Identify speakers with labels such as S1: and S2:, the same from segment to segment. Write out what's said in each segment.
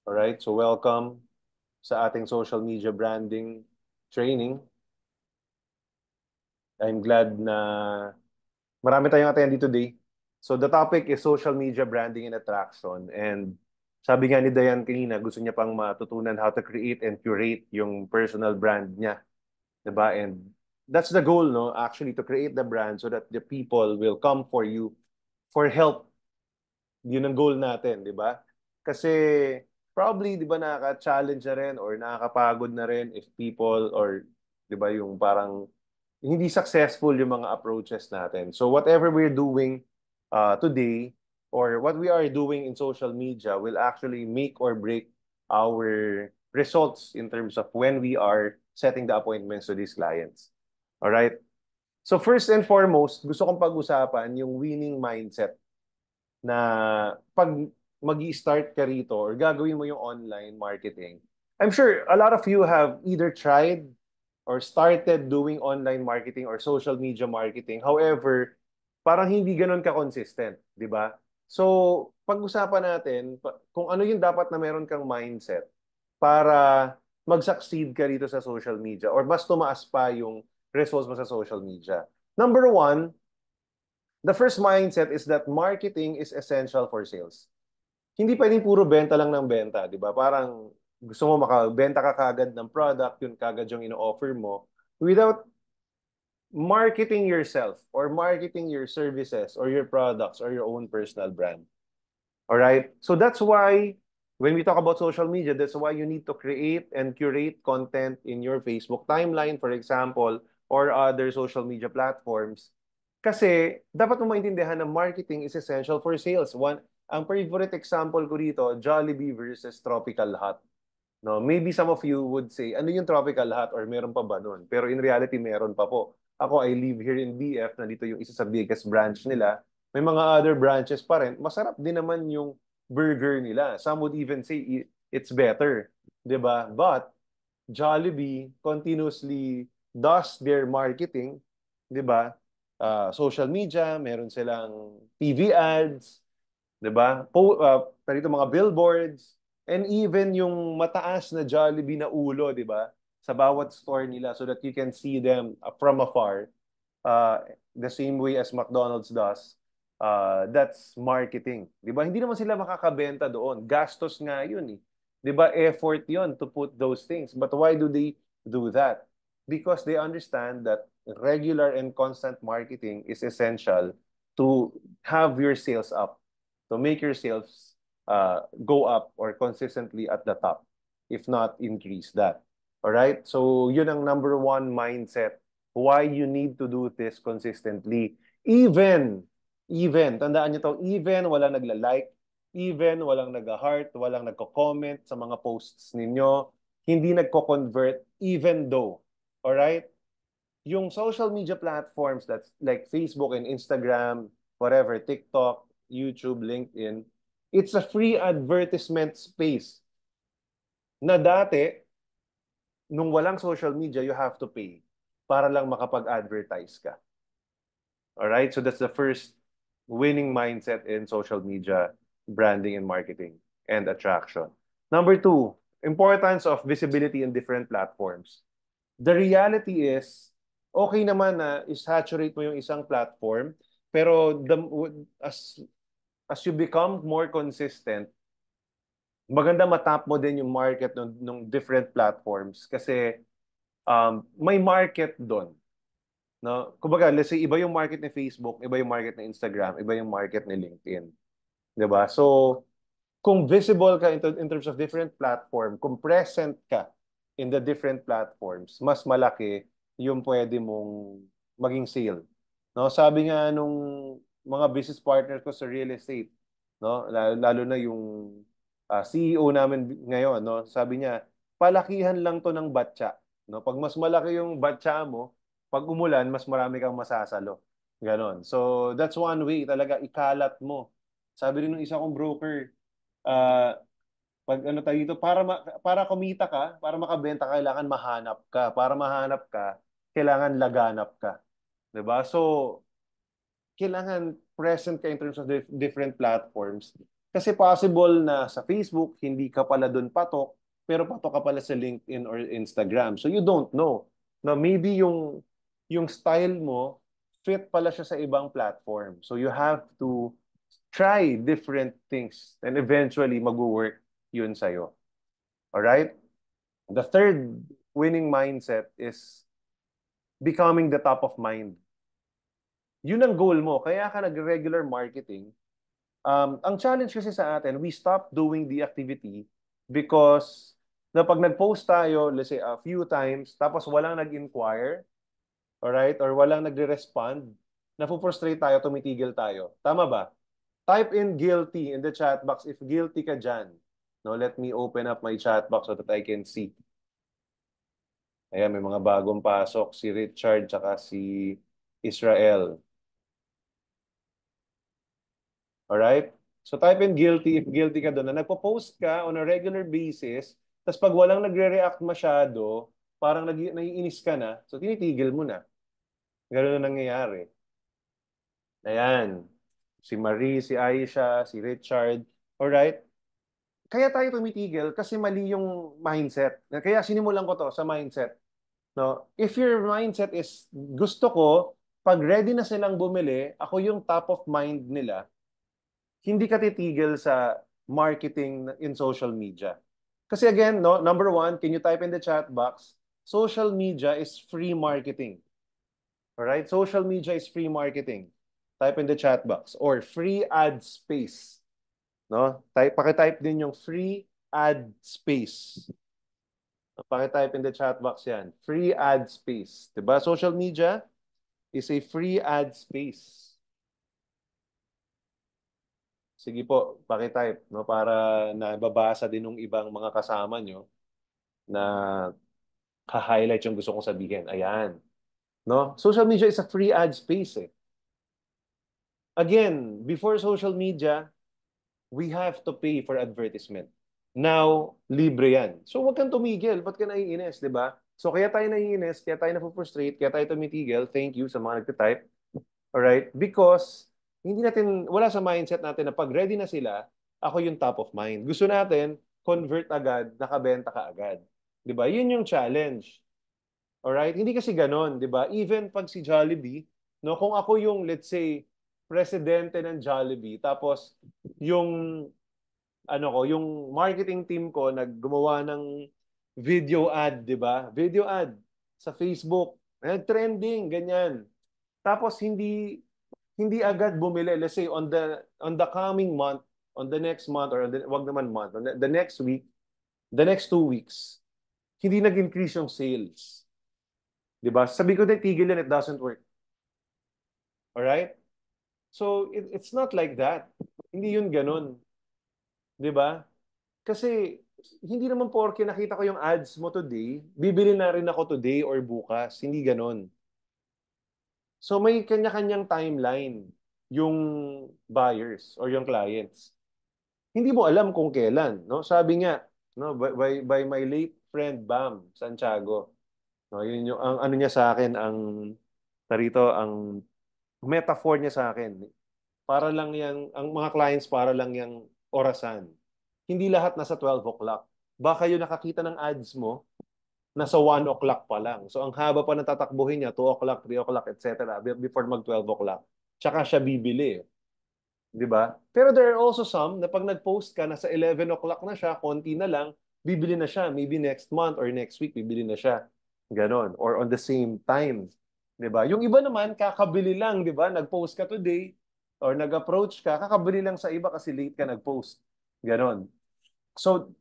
S1: Alright, so welcome sa ating social media branding training. I'm glad na marami tayong attendee today. So the topic is social media branding and attraction. And sabi nga ni Dayan kanina, gusto niya pang matutunan how to create and curate yung personal brand niya. 'Di ba? And that's the goal, no? Actually, to create the brand so that the people will come for you for help. Yun ang goal natin, di ba? Kasi probably, di ba, nakaka-challenge na rin or nakakapagod na rin if people or, di ba, yung parang hindi successful yung mga approaches natin. So whatever we're doing today or what we are doing in social media will actually make or break our results in terms of when we are setting the appointments to these clients. All right? So first and foremost, gusto kong pag-usapan yung winning mindset na pag mag-i-start ka rito or gagawin mo yung online marketing, I'm sure a lot of you have either tried or started doing online marketing or social media marketing. However, parang hindi ganun ka-consistent, di ba? So, pag-usapan natin kung ano yung dapat na meron kang mindset para mag-succeed ka rito sa social media or mas tumaas pa yung results mo sa social media. Number one, the first mindset is that marketing is essential for sales. Hindi pwedeng puro benta lang ng benta, di ba? Parang gusto mo makabenta ka kagad ng product, yun kagad yung ino-offer mo, without marketing yourself or marketing your services or your products or your own personal brand. All right? So that's why when we talk about social media, that's why you need to create and curate content in your Facebook timeline, for example, or other social media platforms. Kasi dapat mo maintindihan na marketing is essential for sales. Ang favorite example ko dito, Jollibee versus Tropical Hut. No, maybe some of you would say, ano yung Tropical Hut or meron pa ba nun? Pero in reality, meron pa po. Ako, I live here in BF, nandito yung isa sa biggest branch nila. May mga other branches pa rin. Masarap din naman yung burger nila. Some would even say it's better. 'Di ba? But Jollibee continuously does their marketing, 'di ba? Social media, meron silang TV ads, 'di ba? Parito mga billboards, and even yung mataas na Jollibee na ulo, 'di ba? Sa bawat store nila so that you can see them from afar, uh, the same way as McDonald's does. That's marketing. 'Di ba? Hindi naman sila makakabenta doon. Gastos nga 'yun eh. 'Di ba? Effort 'yun to put those things. But why do they do that? Because they understand that regular and constant marketing is essential to have your sales up, to make your sales go up or consistently at the top, if not increase that. All right? So, yun ang number one mindset why you need to do this consistently. Even, tandaan nyo to, even walang nagla-like, even walang nag-heart, walang nagko-comment sa mga posts ninyo, hindi nagko-convert, even though. Alright? Yung social media platforms that's like Facebook and Instagram, whatever, TikTok, YouTube, LinkedIn, it's a free advertisement space na dati, nung walang social media, you have to pay para lang makapag-advertise ka. Alright? So that's the first winning mindset in social media branding and marketing and attraction. Number two, importance of visibility in different platforms. The reality is, okay naman na i-saturate mo yung isang platform, pero as you become more consistent, maganda matap mo din yung market ng different platforms kasi may market doon. No? Kumbaga, let's say, iba yung market ni Facebook, iba yung market ni Instagram, iba yung market ni LinkedIn. 'Di ba? So, kung visible ka in terms of different platform, kung present ka in the different platforms, mas malaki yung pwede mong maging sale. No, sabi nga nung mga business partners ko sa real estate, no, lalo na yung CEO namin ngayon, no, sabi niya, palakihan lang to ng batya, no? Pag mas malaki yung batya mo, pag umulan, mas marami kang masasalo. Ganon. So, that's one way talaga ikalat mo. Sabi rin ng isa kong broker, ah, pag ano tayo dito, para kumita ka, para makabenta ka, kailangan mahanap ka. Para mahanap ka, kailangan laganap ka. 'Di ba? So, kailangan present ka in terms of different platforms Kasi possible na sa Facebook, hindi ka pala doon patok, pero patok ka pala sa LinkedIn or Instagram. So you don't know. Na maybe yung style mo, fit pala siya sa ibang platform. So you have to try different things and eventually mag-work yun sa'yo. Alright? The third winning mindset is becoming the top of mind. Yun ang goal mo. Kaya ka nag-regular marketing. Ang challenge kasi sa atin, we stop doing the activity because na pag nag-post tayo, let's say a few times, tapos walang nag-inquire, alright, or walang nagre-respond, napuprostrate tayo, tumitigil tayo. Tama ba? Type in guilty in the chat box if guilty ka dyan. No, let me open up my chat box so that I can see. Ayan, may mga bagong pasok, si Richard tsaka si Israel. Alright? So type in guilty if guilty ka doon. Na nagpo-post ka on a regular basis, tapos pag walang nagre-react masyado, parang naiinis ka na, so tinitigil mo na. Ganun na nangyayari. Ayan. Si Marie, si Aisha, si Richard. Alright? Kaya tayo tumitigil kasi mali yung mindset. Kaya sinimulan ko to sa mindset. No? If your mindset is, gusto ko, pag ready na silang bumili, ako yung top of mind nila, hindi ka titigil sa marketing in social media. Kasi again, no, number one, can you type in the chat box? Social media is free marketing. All right? Social media is free marketing. Type in the chat box or free ad space. No? Paki-type din yung free ad space. Paki-type in the chat box yan. Free ad space. 'Di ba? Social media is a free ad space. Sige po, paki-type, no, para nababasa din ng ibang mga kasama nyo na ha-highlight yung gusto kong sabihin. Ayan. No? Social media is a free ad space eh. Again, before social media, we have to pay for advertisement. Now, libre yan. So, wag kang tumigil. Ba't ka naiinis, di ba? So, kaya tayo naiinis, kaya tayo napufrustrate, kaya tayo tumitigil. Thank you sa mga nagtitype. Alright? Because, hindi natin, wala sa mindset natin na pag ready na sila, ako yung top of mind. Gusto natin, convert agad, nakabenta ka agad. Di ba? Yun yung challenge. Alright? Hindi kasi ganon, di ba? Even pag si Jollibee, no, kung ako yung, let's say, presidente ng Jollibee, tapos yung yung marketing team ko naggumawa ng video ad, 'di ba? Video ad sa Facebook. Trending ganyan. Tapos hindi agad bumili, let's say on the coming month, on the next month or on the, wag naman month, on the next week, the next 2 weeks, hindi nag-increase yung sales. 'Di ba? Sabi ko din tigil yan, it doesn't work. All right? So it's not like that. Hindi yun ganun. 'Di ba? Kasi hindi naman porke nakita ko yung ads mo today, bibili na rin ako today or bukas. Hindi ganon. So may kanya-kanyang timeline yung buyers or yung clients. Hindi mo alam kung kailan, no? Sabi nga, no, by my late friend Bam Santiago, no, yun yung ang ano niya sa akin, ang tarito ang metaphor niya sa akin. Para lang yang ang mga clients para lang yang orasan. Hindi lahat nasa 12 o'clock. Baka yung nakakita ng ads mo, nasa 1 o'clock pa lang. So ang haba pa ng tatakbuhin niya, 2 o'clock, 3 o'clock, etc. before mag 12 o'clock. Tsaka siya bibili. Di ba? Pero there are also some na pag nag-post ka, nasa 11 o'clock na siya, konti na lang, bibili na siya. Maybe next month or next week, bibili na siya. Ganon. Or on the same time. Di ba? Yung iba naman, kakabili lang, di ba? Nag-post ka today or nag-approach ka, kakabili lang sa iba kasi late ka nag-post. Ganon. So,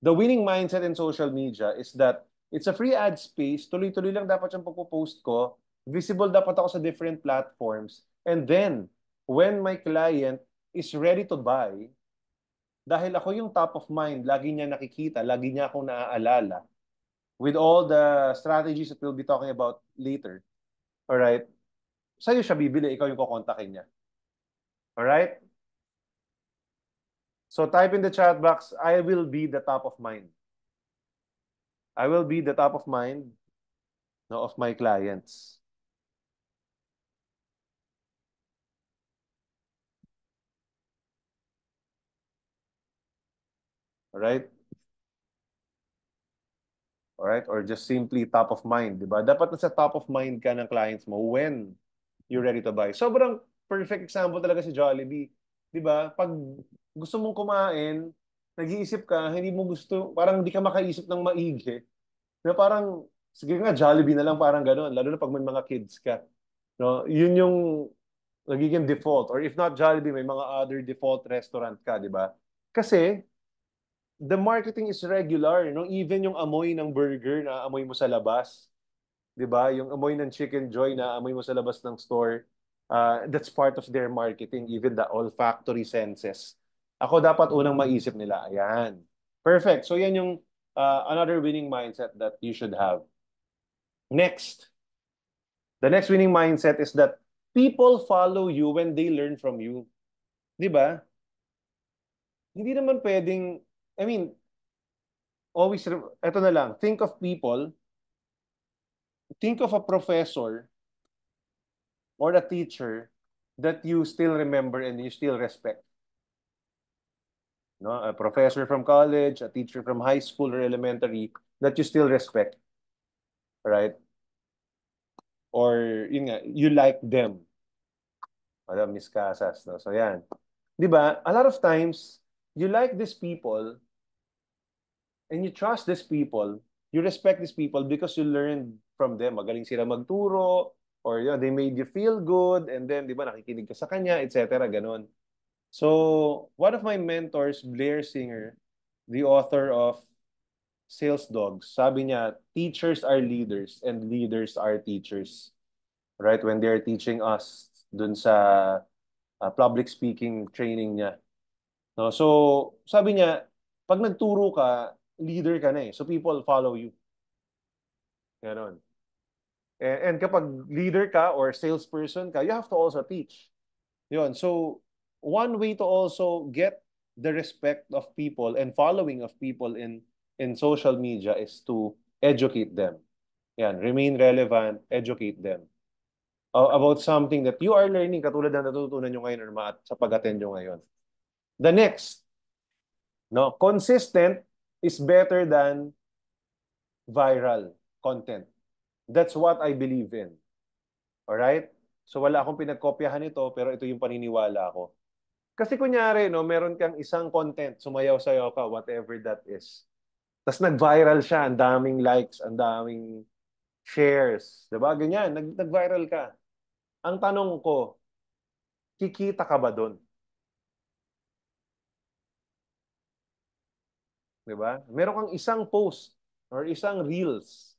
S1: the winning mindset in social media is that it's a free ad space. Tuloy-tuloy lang dapat yung pagpo-post ko. Visible dapat ako sa different platforms. And then, when my client is ready to buy, dahil ako yung top of mind, lagi niya nakikita, lagi niya akong naaalala, with all the strategies that we'll be talking about later, alright, sa'yo siya bibili, ikaw yung kukontakin niya. Alright? So type in the chat box, I will be the top of mind. I will be the top of mind, no, of my clients. Alright? Alright? Or just simply top of mind, di ba? Dapat nasa top of mind ka ng clients mo when you're ready to buy. Sobrang perfect example talaga si Jollibee. Di ba? Pag gusto mong kumain, nag-iisip ka, hindi mo gusto, parang hindi ka makaisip ng maigi. Na parang, sige nga, Jollibee na lang parang gano'n. Lalo na pag may mga kids ka. No? Yun yung nagiging default. Or if not Jollibee, may mga other default restaurant ka, di ba? Kasi, the marketing is regular. No? Even yung amoy ng burger na amoy mo sa labas. Di ba? Yung amoy ng Chicken Joy na amoy mo sa labas ng store. That's part of their marketing. Even the olfactory senses. Ako dapat unang maisip nila. Ayan. Perfect. So yan yung another winning mindset that you should have. Next, the next winning mindset is that people follow you when they learn from you. Di ba? Hindi naman pwedeng, I mean, eto na lang, think of a professor or a teacher that you still remember and you still respect. No? A professor from college, a teacher from high school or elementary that you still respect, right? Or yun nga, you like them. Alam, Miss Casas, no? So yan. 'Di ba? A lot of times you like these people and you trust these people, you respect these people because you learned from them. Magaling sila magturo, or they made you feel good, and then, di ba, nakikinig ka sa kanya, etc. Ganon. So, one of my mentors, Blair Singer, the author of Sales Dogs, sabi niya, teachers are leaders and leaders are teachers. Right? When they're teaching us dun sa public speaking training niya. No? So, sabi niya, pag nagturo ka, leader ka na eh. So people follow you. Ganon. And kapag leader ka or salesperson ka, you have to also teach. Yun. So, one way to also get the respect of people and following of people in social media is to educate them. Yan, remain relevant, educate them about something that you are learning katulad ng natutunan nyo ngayon or sa pag-attend nyo ngayon. The next, no, consistent is better than viral content. That's what I believe in. Alright? So wala akong pinagkopyahan ito, pero ito yung paniniwala ko. Kasi kunyari, no, meron kang isang content, sumayaw-sayaw ka, whatever that is. Tapos nag-viral siya, ang daming likes, ang daming shares. Diba? Ganyan, nag-viral ka. Ang tanong ko, kikita ka ba doon? Diba? Meron kang isang post or isang reels,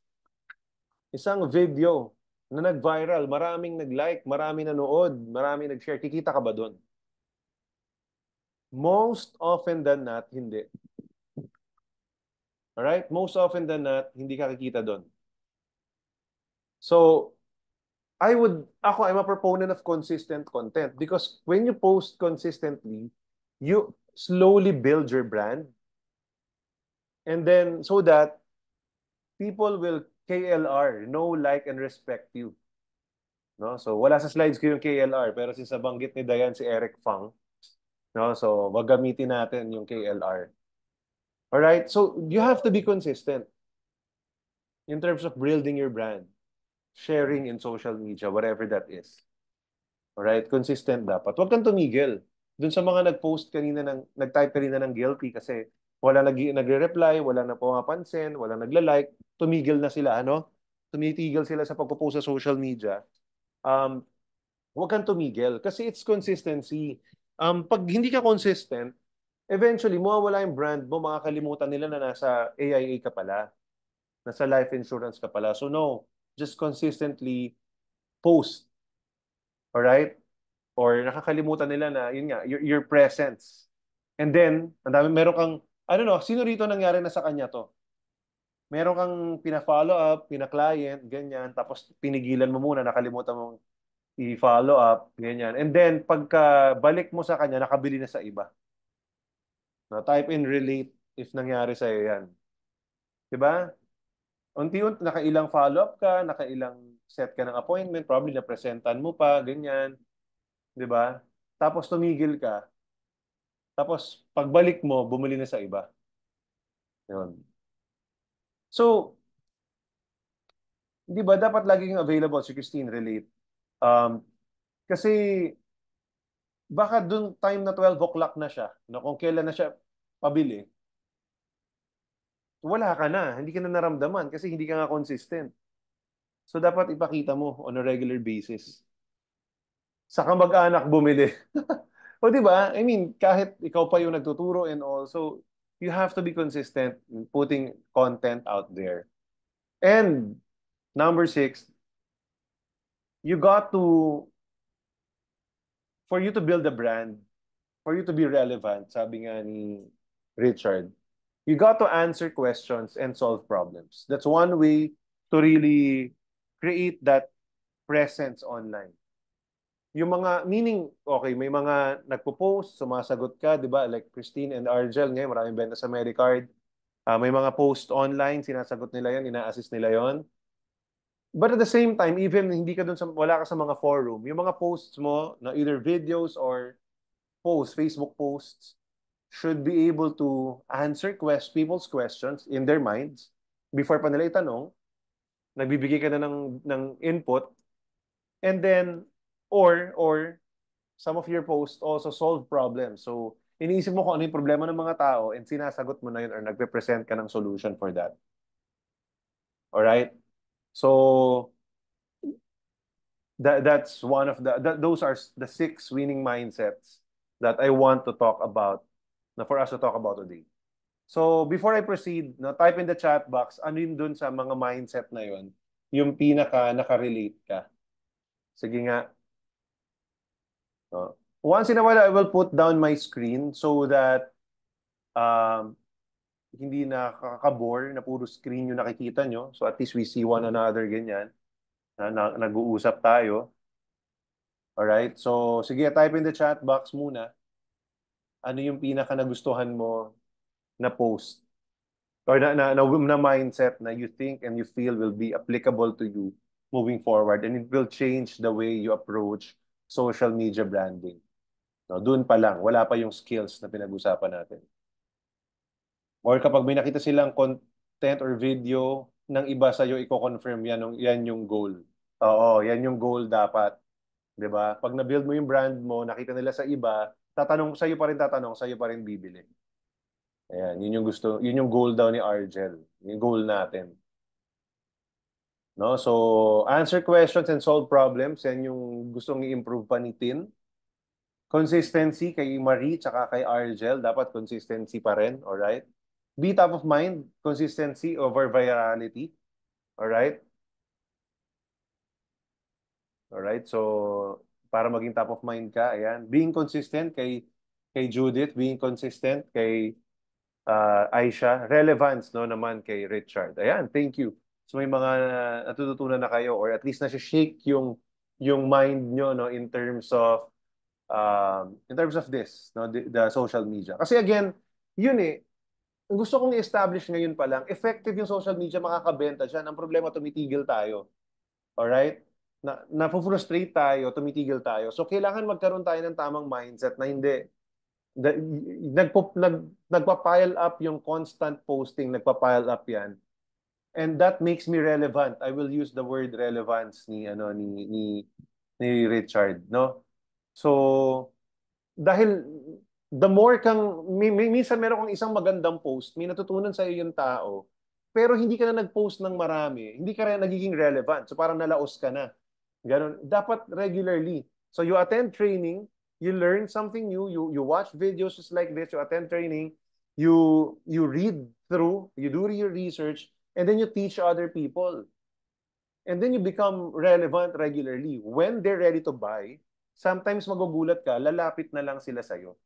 S1: isang video na nag-viral, maraming nag-like, maraming nanood, maraming nag-share, kikita ka ba doon? Most often than not, hindi. Alright? Most often than not, hindi ka kikita doon. So, I'm a proponent of consistent content because when you post consistently, you slowly build your brand and then so that people will KLR, know, like, and respect you. No? So, wala sa slides ko yung KLR pero since nabanggit ni Dayan si Eric Fang, no? So, wag gamitin natin yung KLR. Alright? So, you have to be consistent in terms of building your brand, sharing in social media, whatever that is. Alright? Consistent dapat. Huwag kang tumigil. Dun sa mga nag-post kanina, nag-type kanina ng guilty kasi wala nagre-reply, wala na pumapansin, wala nagla-like, tumigil na sila, ano? Tumitigil sila sa pagpo-post sa social media. Um, Huwag kang tumigil kasi it's consistency. Pag hindi ka consistent, eventually, mawawala yung brand mo, makakalimutan nila na nasa AIA ka pala, nasa life insurance ka pala. So no, just consistently post. Alright? Or nakakalimutan nila na, yun nga, your presence. And then, meron kang, I don't know, sino rito nangyari na sa kanya to? Meron kang pina-follow up, pina-client, ganyan, tapos pinigilan mo muna, nakalimutan mo i-follow up, ganyan. And then, pagka balik mo sa kanya, nakabili na sa iba. No, type in relate if nangyari sa'yo yan. Diba? Unti-unti, nakailang follow-up ka, nakailang set ka ng appointment, probably na-presentan mo pa, ganyan. Diba? Tapos tumigil ka. Tapos, pagbalik mo, bumili na sa iba. Yun. So, di ba dapat laging available si Christine Relate? Um, kasi baka dun time na 12 o'clock na siya, no, kung kailan na siya pabili, wala ka na, hindi ka na naramdaman kasi hindi ka nga consistent. So dapat ipakita mo on a regular basis. Sa kamag-anak bumili. O di ba? I mean, kahit ikaw pa yung nagtuturo and also, you have to be consistent in putting content out there. And number 6, you got to, for you to build a brand, for you to be relevant, sabi nga ni Richard, you got to answer questions and solve problems. That's one way to really create that presence online. Yung mga, meaning, okay, may mga nagpo-post, sumasagot ka, di ba? Like Christine and Argel, ngayon, maraming benta sa Medicard. May mga post online, sinasagot nila yon, ina-assist nila yon. But at the same time, even hindi ka dun sa, wala ka sa mga forum, yung mga posts mo, na either videos or posts, Facebook posts, should be able to answer people's questions in their minds before pa nila itanong, nagbibigay ka na ng input, and then, or some of your posts also solve problems. So, iniisip mo kung ano yung problema ng mga tao and sinasagot mo na yun or nagpe-present ka ng solution for that. Alright? So, that's one of those are the 6 winning mindsets that I want to talk about, na for us to talk about today. So, before I proceed, no, type in the chat box, ano yun dun sa mga mindset na yun, yung pinaka nakarelate ka. Sige nga. Once in a while, I will put down my screen so that um, hindi nakaka-bore na puro screen yung nakikita nyo. So at least we see one another ganyan. Nag-uusap tayo. Alright? So sige, type in the chat box muna. Ano yung pinaka nagustuhan mo na post? Or na mindset na you think and you feel will be applicable to you moving forward, and it will change the way you approach social media branding. No, doon pa lang, wala pa yung skills na pinag-usapan natin. Or kapag may nakita silang content or video ng iba sa'yo, i-confirm yan yung goal. Oo, yan yung goal dapat. 'Di ba? Pag na-build mo yung brand mo, nakita nila sa iba, tatanong, sa'yo pa rin bibili. Ayan, yun yung goal daw ni Argel. Yung goal natin. No? So, answer questions and solve problems, yan yung gustong i-improve pa ni Tin. Consistency kay Marie tsaka kay Argel, dapat consistency pa rin, alright? Be top of mind, consistency over virality. Alright? Alright, so para maging top of mind ka, ayan. Being consistent kay Judith, being consistent kay Aisha, relevance no naman kay Richard. Ayan, thank you. So may mga natututunan na kayo or at least na-shake yung mind nyo no in terms of this, no, the social media. Kasi again, yun ang gusto kong i-establish ngayon pa lang, effective yung social media, makakabenta dyan. Ang problema, tumitigil tayo. Alright? Na-frustrate tayo, tumitigil tayo. So, kailangan magkaroon tayo ng tamang mindset na hindi. Nagpa-pile up yung constant posting, nagpa-pile up yan. And that makes me relevant. I will use the word relevance ni Richard, no? So, dahil the more kang, minsan meron kang isang magandang post, may natutunan sa iyo yung tao, pero hindi ka na nag-post ng marami, hindi ka rin nagiging relevant. So parang nalaos ka na. Ganun. Dapat regularly. So you attend training, you learn something new, you watch videos just like this, you attend training, you read through, you do your research, and then you teach other people. And then you become relevant regularly. When they're ready to buy, sometimes magugulat ka, lalapit na lang sila sa'yo.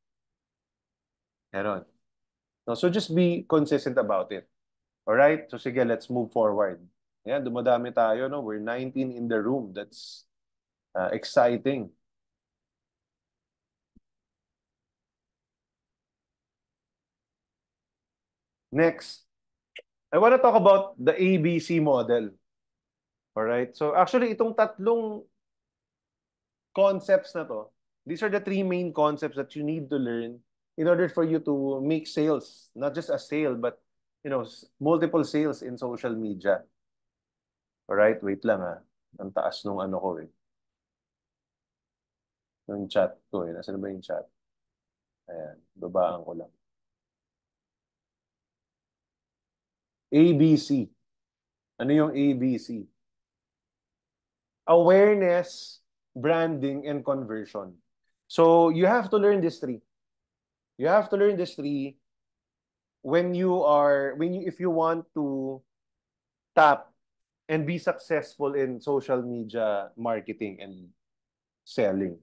S1: Meron. No, so just be consistent about it. All right? So sige, let's move forward. Ayan, dumadami tayo, no? We're 19 in the room. That's exciting. Next, I want to talk about the ABC model. All right? So actually, itong tatlong concepts na to, these are the 3 main concepts that you need to learn in order for you to make sales. Not just a sale, but multiple sales in social media. Alright, wait lang ha. Ang taas nung ano ko eh. Yung chat ko eh. Nasaan ba yung chat? Ayan, babaan ko lang. ABC. Ano yung ABC? Awareness, branding, and conversion. So you have to learn this three. You have to learn this three if you want to tap and be successful in social media marketing and selling.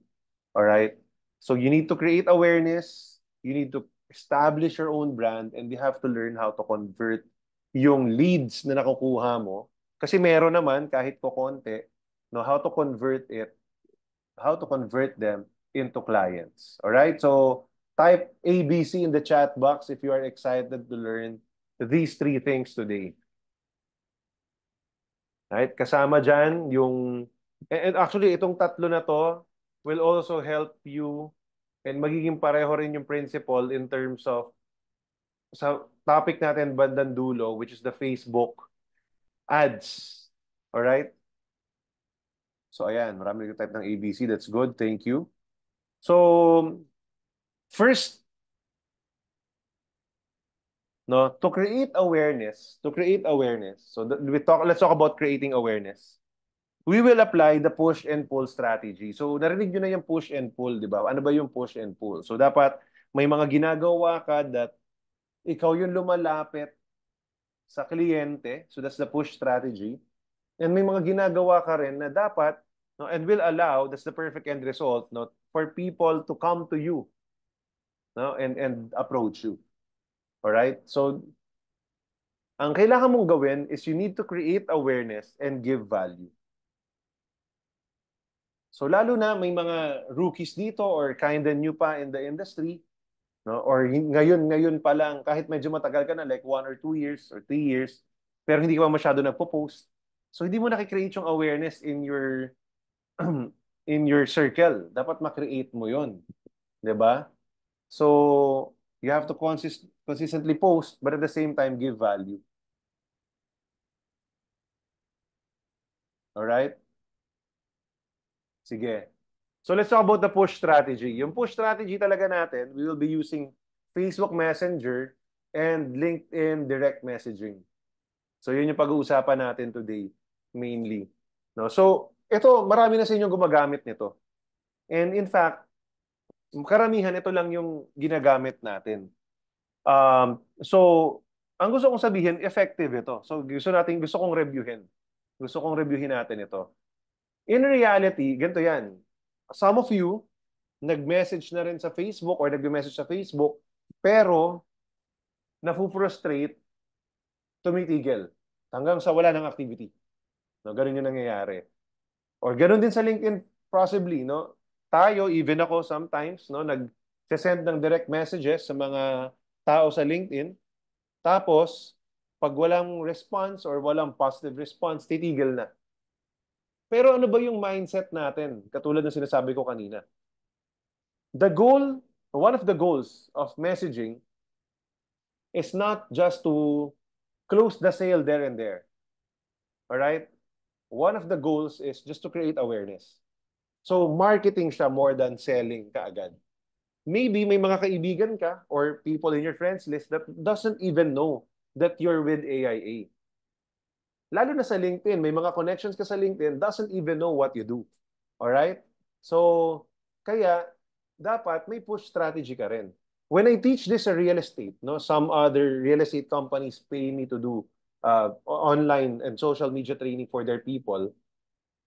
S1: All right? So you need to create awareness, you need to establish your own brand, and you have to learn how to convert yung leads na nakukuha mo. Kasi meron naman, kahit ko konti, no, how to convert them into clients. All right? So type ABC in the chat box if you are excited to learn these three things today. Right? Kasama dyan and actually itong tatlo na to will also help you and magiging pareho rin yung principle in terms of sa topic natin bandang dulo, which is the Facebook ads. All right? So ayan, marami type ng ABC. That's good. Thank you. So first, no, to create awareness. So let's talk about creating awareness. We will apply the push and pull strategy. So narinig nyo na yung push and pull, di ba? Ano ba yung push and pull? So dapat may mga ginagawa ka that ikaw yung lumalapit sa kliyente. So that's the push strategy. And may mga ginagawa ka rin na dapat, no, and will allow, that's the perfect end result, no, for people to come to you, no, and approach you. All right? So ang kailangan mong gawin is you need to create awareness and give value. So lalo na may mga rookies dito or kind of new pa in the industry, no? Or ngayon pa lang, kahit medyo matagal ka na, like 1 or 2 years or 3 years, pero hindi ka pa masyado nagpo-post. So hindi mo nakikreate yung awareness in your in your circle. Dapat makreate mo yon, 'di ba? So you have to consistently post, but at the same time give value. All right? Sige. So let's talk about the push strategy. Yung push strategy talaga natin, we will be using Facebook Messenger and LinkedIn direct messaging. So yun yung pag-uusapan natin today mainly. No? So ito, marami na sa inyo gumagamit nito. And in fact, karamihan ito lang yung ginagamit natin. So ang gusto kong sabihin, effective ito. So gusto kong reviewin. Gusto kong reviewin natin ito. In reality, ganito yan. Some of you, nag-message na rin sa Facebook or nag-message sa Facebook, pero nafu-frustrate, tumitigil hanggang sa wala ng activity. No, ganun yung nangyayari. Or ganun din sa LinkedIn, possibly, no? Tayo, even ako sometimes, no, nag-send ng direct messages sa mga tao sa LinkedIn. Tapos, pag walang response or walang positive response, titigil na. Pero ano ba yung mindset natin? Katulad ng sinasabi ko kanina. One of the goals of messaging is not just to close the sale there and there. All right? One of the goals is just to create awareness. So marketing siya more than selling kaagad. Maybe may mga kaibigan ka or people in your friends list that doesn't even know that you're with AIA. Lalo na sa LinkedIn, may mga connections ka sa LinkedIn, doesn't even know what you do. Alright? So, kaya, dapat may push strategy ka rin. When I teach this sa real estate, no, some other real estate companies pay me to do online and social media training for their people,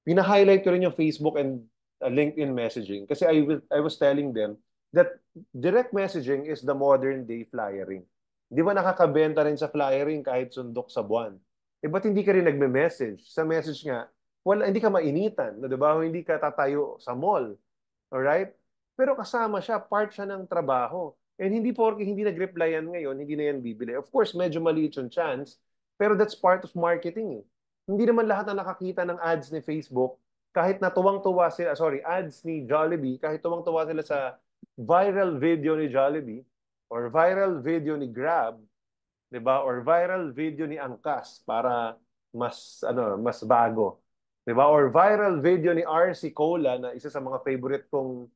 S1: pina-highlight ko rin yung Facebook and LinkedIn messaging. Kasi I was telling them that direct messaging is the modern day flyering. Di ba nakakabenta rin sa flyering kahit sundok sa buwan? Eh, ba't hindi ka rin nagme-message? Sa message nga, hindi ka mainitan. No, diba? Hindi ka tatayo sa mall. Alright? Pero kasama siya, part siya ng trabaho. And hindi porke hindi nag-replyan ngayon, hindi na yan bibili. Of course, medyo maliit yung chance, pero that's part of marketing. Hindi naman lahat na nakakita ng ads ni Facebook, kahit na tuwang-tuwa sila, ads ni Jollibee, kahit tuwang-tuwa sila sa viral video ni Jollibee or viral video ni Grab, 'di ba? Or viral video ni Angkas para mas bago. 'Di ba? Or viral video ni RC Cola na isa sa mga favorite kong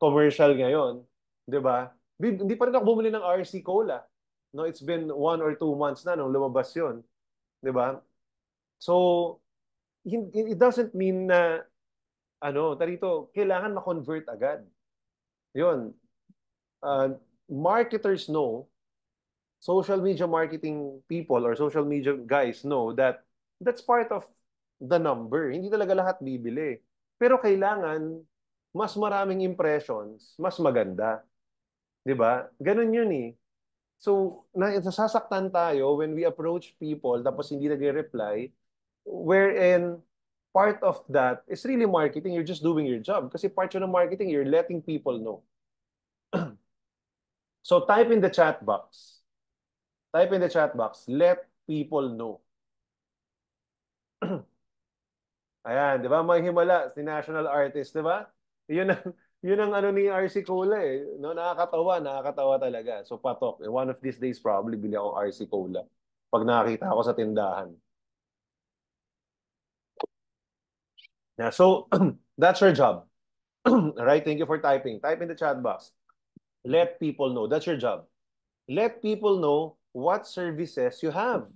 S1: commercial ngayon, 'di ba? Hindi pa rin ako bumili ng RC Cola. No, it's been 1 or 2 months na nung lumabas 'yon, 'di ba? So, it doesn't mean na tarito, kailangan ma-convert agad. 'Yun. Marketers know, social media marketing people or social media guys know that that's part of the number. Hindi talaga lahat bibili. Pero kailangan mas maraming impressions, mas maganda. 'Di ba? Ganun yun eh. So, nasasaktan tayo when we approach people tapos hindi nagre-reply, wherein part of that is really marketing. You're just doing your job. Kasi part yun ng marketing, you're letting people know. So, type in the chat box. Type in the chat box, let people know. Ayan, di ba? May himala, si national artist, di ba? Yun ang, yun ang ano ni RC Cola eh. No, nakakatawa talaga. So patok, one of these days probably bili ako RC Cola pag nakakita ako sa tindahan. Yeah, so that's your job. Right? Thank you for typing. Type in the chat box. Let people know. That's your job. Let people know what services you have.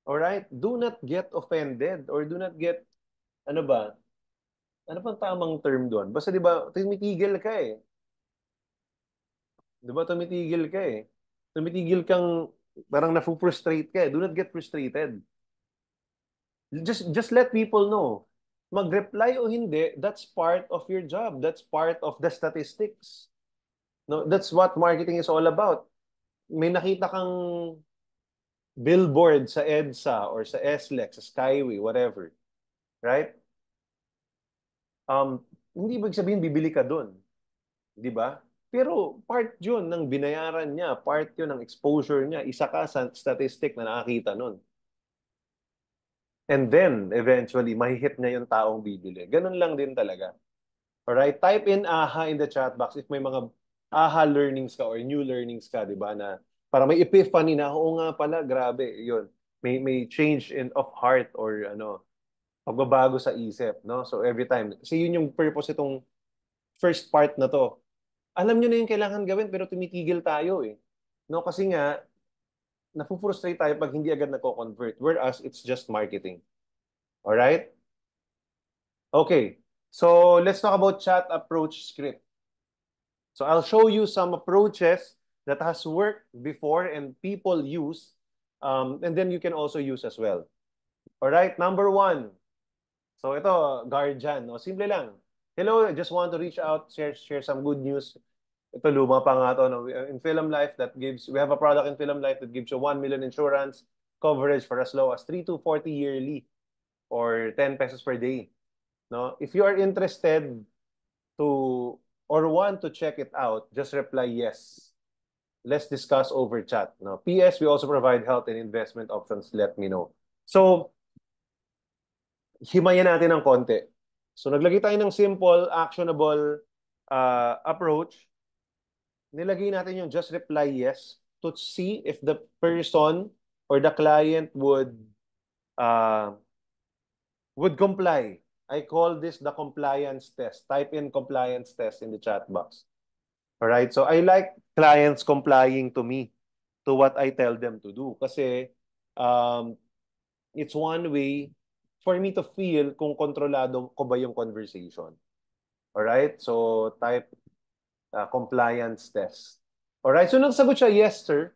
S1: All right? Do not get offended or do not get, ano ba? Ano bang tamang term doon? Basta 'di ba, tumitigil ka eh. 'Di ba tumitigil ka eh. Tumitigil kang parang na-frustrate ka eh. Do not get frustrated. Just let people know. Mag-reply o hindi, that's part of your job. That's part of the statistics. No, that's what marketing is all about. May nakita kang billboard sa EDSA or sa SLEX, sa Skyway, whatever. Right? Hindi ibig sabihin bibili ka doon. 'Di ba? Pero part 'yun ng binayaran niya, part 'yun ng exposure niya, isa ka sa statistic na nakakita nun. And then, eventually, mahihit niya yung taong bibili. Ganun lang din talaga. Alright? Type in AHA in the chat box if may mga AHA learnings ka or new learnings ka, di ba, na para may epiphany na, oo nga pala, grabe, yun. May change of heart or pagbabago sa isip, no? So every time, kasi yun yung purpose itong first part na to. Alam nyo na yung kailangan gawin pero tumitigil tayo eh. No, kasi nga, napufrustrate tayo pag hindi agad nagko-convert. Whereas, it's just marketing. Alright? Okay. So, let's talk about chat approach script. So, I'll show you some approaches that has worked before and people use. And then you can also use as well. Alright? Number 1. So, ito, guardian. No? Simple lang. Hello, I just want to reach out, share some good news. Ito, luma pa nga to. No? In Film Life, we have a product in Film Life that gives you 1 million insurance coverage for as low as 3 to 40 yearly or 10 pesos per day. No? If you are interested to or want to check it out, just reply yes. Let's discuss over chat. No? PS, we also provide health and investment options. Let me know. So, himayan natin ng konti. So, naglagay tayo ng simple, actionable approach. Nilagay natin yung just reply yes to see if the person or the client would comply. I call this the compliance test. Type in compliance test in the chat box. All right? So I like clients complying to me, to what I tell them to do. Kasi it's one way for me to feel kung kontrolado ko ba yung conversation. All right? So type compliance test. Alright, so nagsagot siya, yes, sir.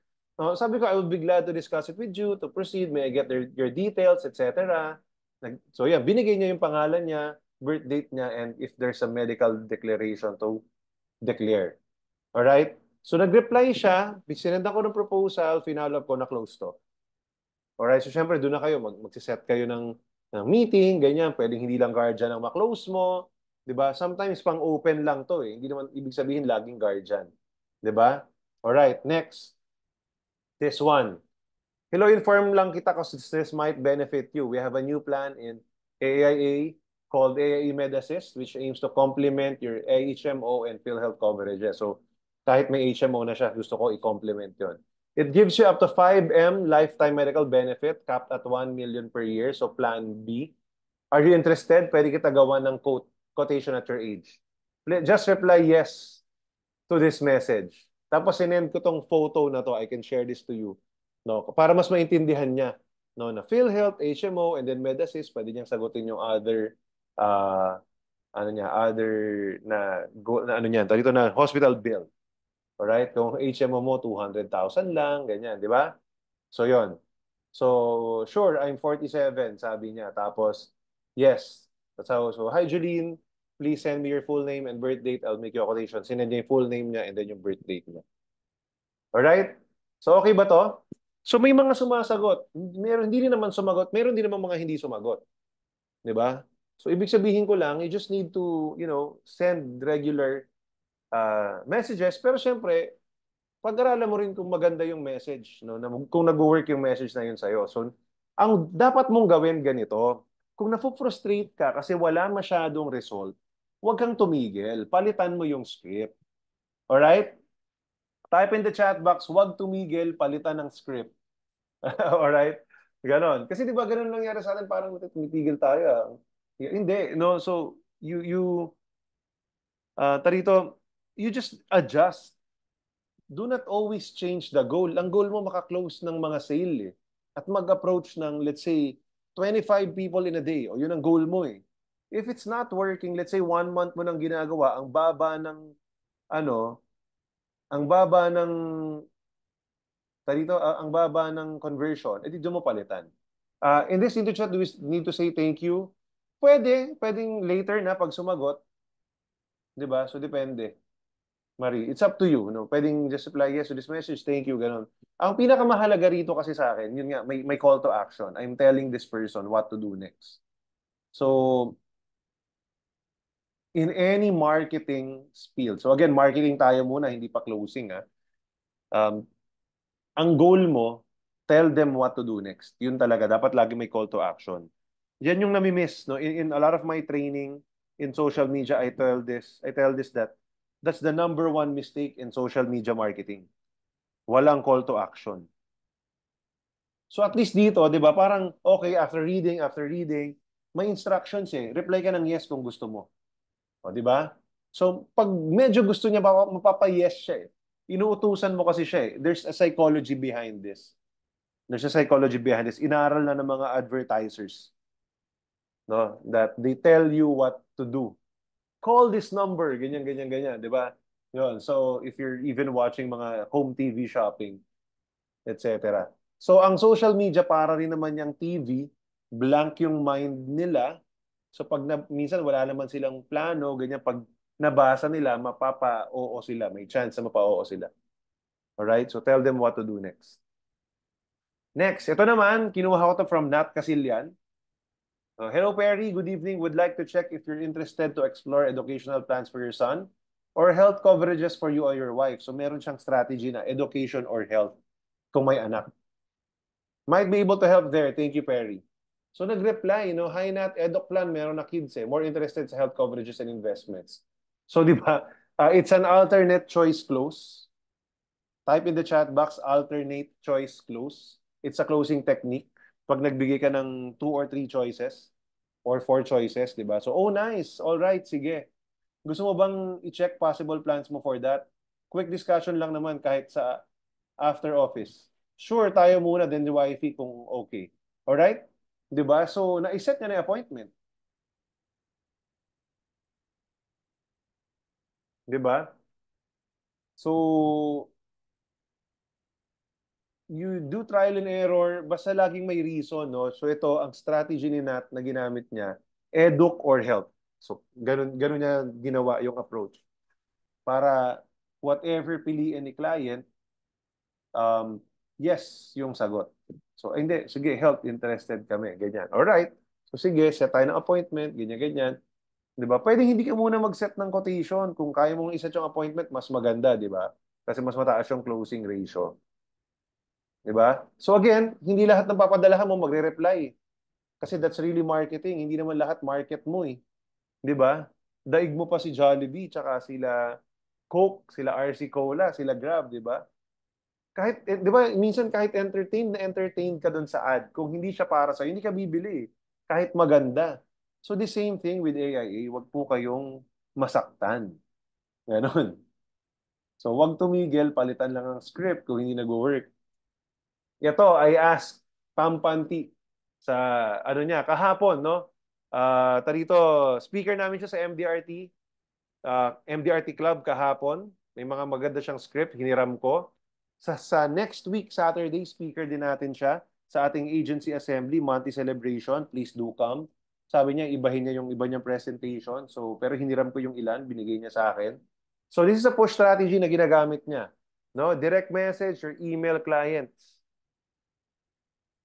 S1: Sabi ko, I would be glad to discuss it with you, to proceed, may I get your details, etc. So yeah, binigay niya yung pangalan niya, birth date niya, and if there's a medical declaration to declare. Alright? So nag-reply siya, sinenda ko ng proposal, finalop ko na close to. Alright, so syempre doon na kayo, magsiset kayo ng meeting, ganyan, pwedeng hindi lang guardian ang ma-close mo. 'Di ba? Sometimes pang open lang 'to eh. Hindi naman ibig sabihin laging guardian. 'Di ba? All right, next. This one. Hello, inform lang kita kasi this might benefit you. We have a new plan in AIA called AIA Med Assist which aims to complement your HMO and PhilHealth coverages. So, kahit may HMO na siya, gusto ko i-complement 'yon. It gives you up to 5M lifetime medical benefit capped at 1 million per year. So plan B. Are you interested? Pwede kita gawa ng quotation at your age. Just reply yes to this message. Tapos sinend ko tong photo na to. I can share this to you. No, para mas maintindihan niya. No, na PhilHealth, HMO, and then MedAssist, pwede niyang sagutin yung other other na ano niyan, dito na hospital bill. Alright? Kung HMO mo 200,000 lang, ganyan, di ba? So yon. So, sure, I'm 47, sabi niya. Tapos, yes. So, hi Julene, please send me your full name and birth date. I'll make you a quotation. Sinend niya yung full name niya and then yung birth date niya. Alright? So, okay ba to? So, may mga sumasagot. Meron, hindi rin naman sumagot. Meron din naman mga hindi sumagot. Di ba? So, ibig sabihin ko lang, you just need to, send regular messages. Pero syempre, pag-aralan mo rin kung maganda yung message, no? Kung nag-work yung message na yun sa'yo. So, ang dapat mong gawin ganito, kung na-frustrate ka kasi wala masyadong result, huwag kang tumigil. Palitan mo yung script. Alright? Type in the chat box, huwag tumigil, palitan ng script. Alright? Ganon. Kasi di ba ganon nangyari sa atin, parang tumitigil tayo. Hindi, no? So, tarito, you just adjust. Do not always change the goal. Ang goal mo makaklose ng mga sale eh. At mag-approach ng, let's say, 25 people in a day. O yun ang goal mo eh. If it's not working, let's say 1 month mo nang ginagawa, ang baba ng, ang baba ng, ang baba ng conversion, edi doon mo palitan. In this into chat, do we need to say thank you? Pwedeng later na pag sumagot. 'Di ba? So depende. Marie, it's up to you, no? Pwedeng just reply yes to this message, thank you, ganun. Ang pinakamahalaga rito kasi sa akin, yun nga, may call to action. I'm telling this person what to do next. So, in any marketing spiel, so again, marketing tayo muna, hindi pa closing, ang goal mo, tell them what to do next. Yun talaga, dapat lagi may call to action. Yan yung nami-miss, no? In a lot of my training in social media, I tell this that that's the number one mistake in social media marketing. Walang call to action. So at least dito, 'di ba? Parang okay, after reading, may instructions eh. Reply ka ng yes kung gusto mo. O, 'di ba? So pag medyo gusto niya, mapapa-yes siya eh. Inuutusan mo kasi siya eh. There's a psychology behind this. Inaaral na ng mga advertisers, no? That they tell you what to do. Call this number, ganyan, ganyan, ganyan, di ba? Yun. So, if you're even watching mga home TV shopping, etc. So, ang social media para rin naman yung TV, blank yung mind nila. So, minsan wala naman silang plano, ganyan, pag nabasa nila, mapapa-oo sila. May chance na mapa-oo sila. Alright? So, tell them what to do next. Next, ito naman, kinuha ko to from Nat Casillan. Hello, Perry. Good evening. Would like to check if you're interested to explore educational plans for your son or health coverages for you or your wife. So, meron siyang strategy na education or health kung may anak. Might be able to help there. Thank you, Perry. So, nag-reply, hi Nat, EDOC plan, meron na kids eh. More interested sa health coverages and investments. So, di ba, it's an alternate choice close. Type in the chat box, alternate choice close. It's a closing technique. Pag nagbigay ka ng 2 or 3 choices or 4 choices, di ba? So, oh nice, all right, sige. Gusto mo bang i-check possible plans mo for that? Quick discussion lang naman kahit sa after office. Sure, tayo muna, then the wifey kung okay. All right? Di ba? So, na-set niya na yung appointment. Di ba? So, you do trial and error, basta laging may reason, no? So ito, ang strategy ni Nat na ginamit niya, educ or health. So ganun niya ginawa yung approach. Para whatever piliin ni client, yes yung sagot. So hindi, sige, health, interested kami, ganyan. Alright, so sige, set tayo ng appointment, ganyan-ganyan. Di ba? Pwede hindi ka muna mag-set ng quotation. Kung kaya mong iset yung appointment, mas maganda, di ba? Kasi mas mataas yung closing ratio. Diba? So again, hindi lahat ng papadalahan mo magre-reply. Kasi that's really marketing. Hindi naman lahat market mo eh. Diba? Daig mo pa si Jollibee, tsaka sila Coke, sila RC Cola, sila Grab, diba? Di ba, minsan kahit entertain ka dun sa ad. Kung hindi siya para sa'yo, hindi ka bibili. Kahit maganda. So the same thing with AIA, wag po kayong masaktan. Ganon. So wag tumigil, palitan lang ang script kung hindi nag-work. Ito, I asked Pam Panti sa ano niya, kahapon, no? Tarito, speaker namin siya sa MDRT, MDRT Club kahapon. May mga maganda siyang script, hiniram ko. Sa next week, Saturday, speaker din natin siya sa ating agency assembly, monthly celebration. Please do come. Sabi niya, ibahin niya yung iba niyang presentation. So, pero hiniram ko yung ilan, binigay niya sa akin. So, this is a push strategy na ginagamit niya. No? Direct message or email clients.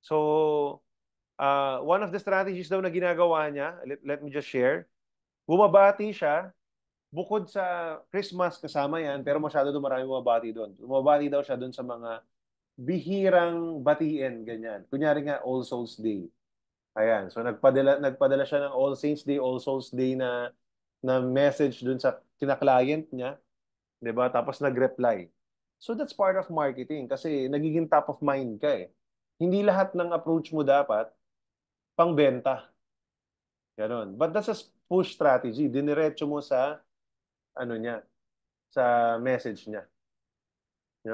S1: So, one of the strategies daw na ginagawa niya, let me just share, bumabati siya, bukod sa Christmas kasama yan, pero masyado doon marami bumabati doon. Bumabati daw siya doon sa mga bihirang batiin, ganyan. Kunyari nga, All Souls Day. Ayan, so nagpadala siya ng All Saints Day, All Souls Day na message doon sa kina-client niya, 'di ba? Tapos nag-reply. So that's part of marketing kasi nagiging top of mind ka eh. Hindi lahat ng approach mo dapat pangbenta. Ganon. But that's a push strategy. Diniretso mo sa ano niya, sa message niya,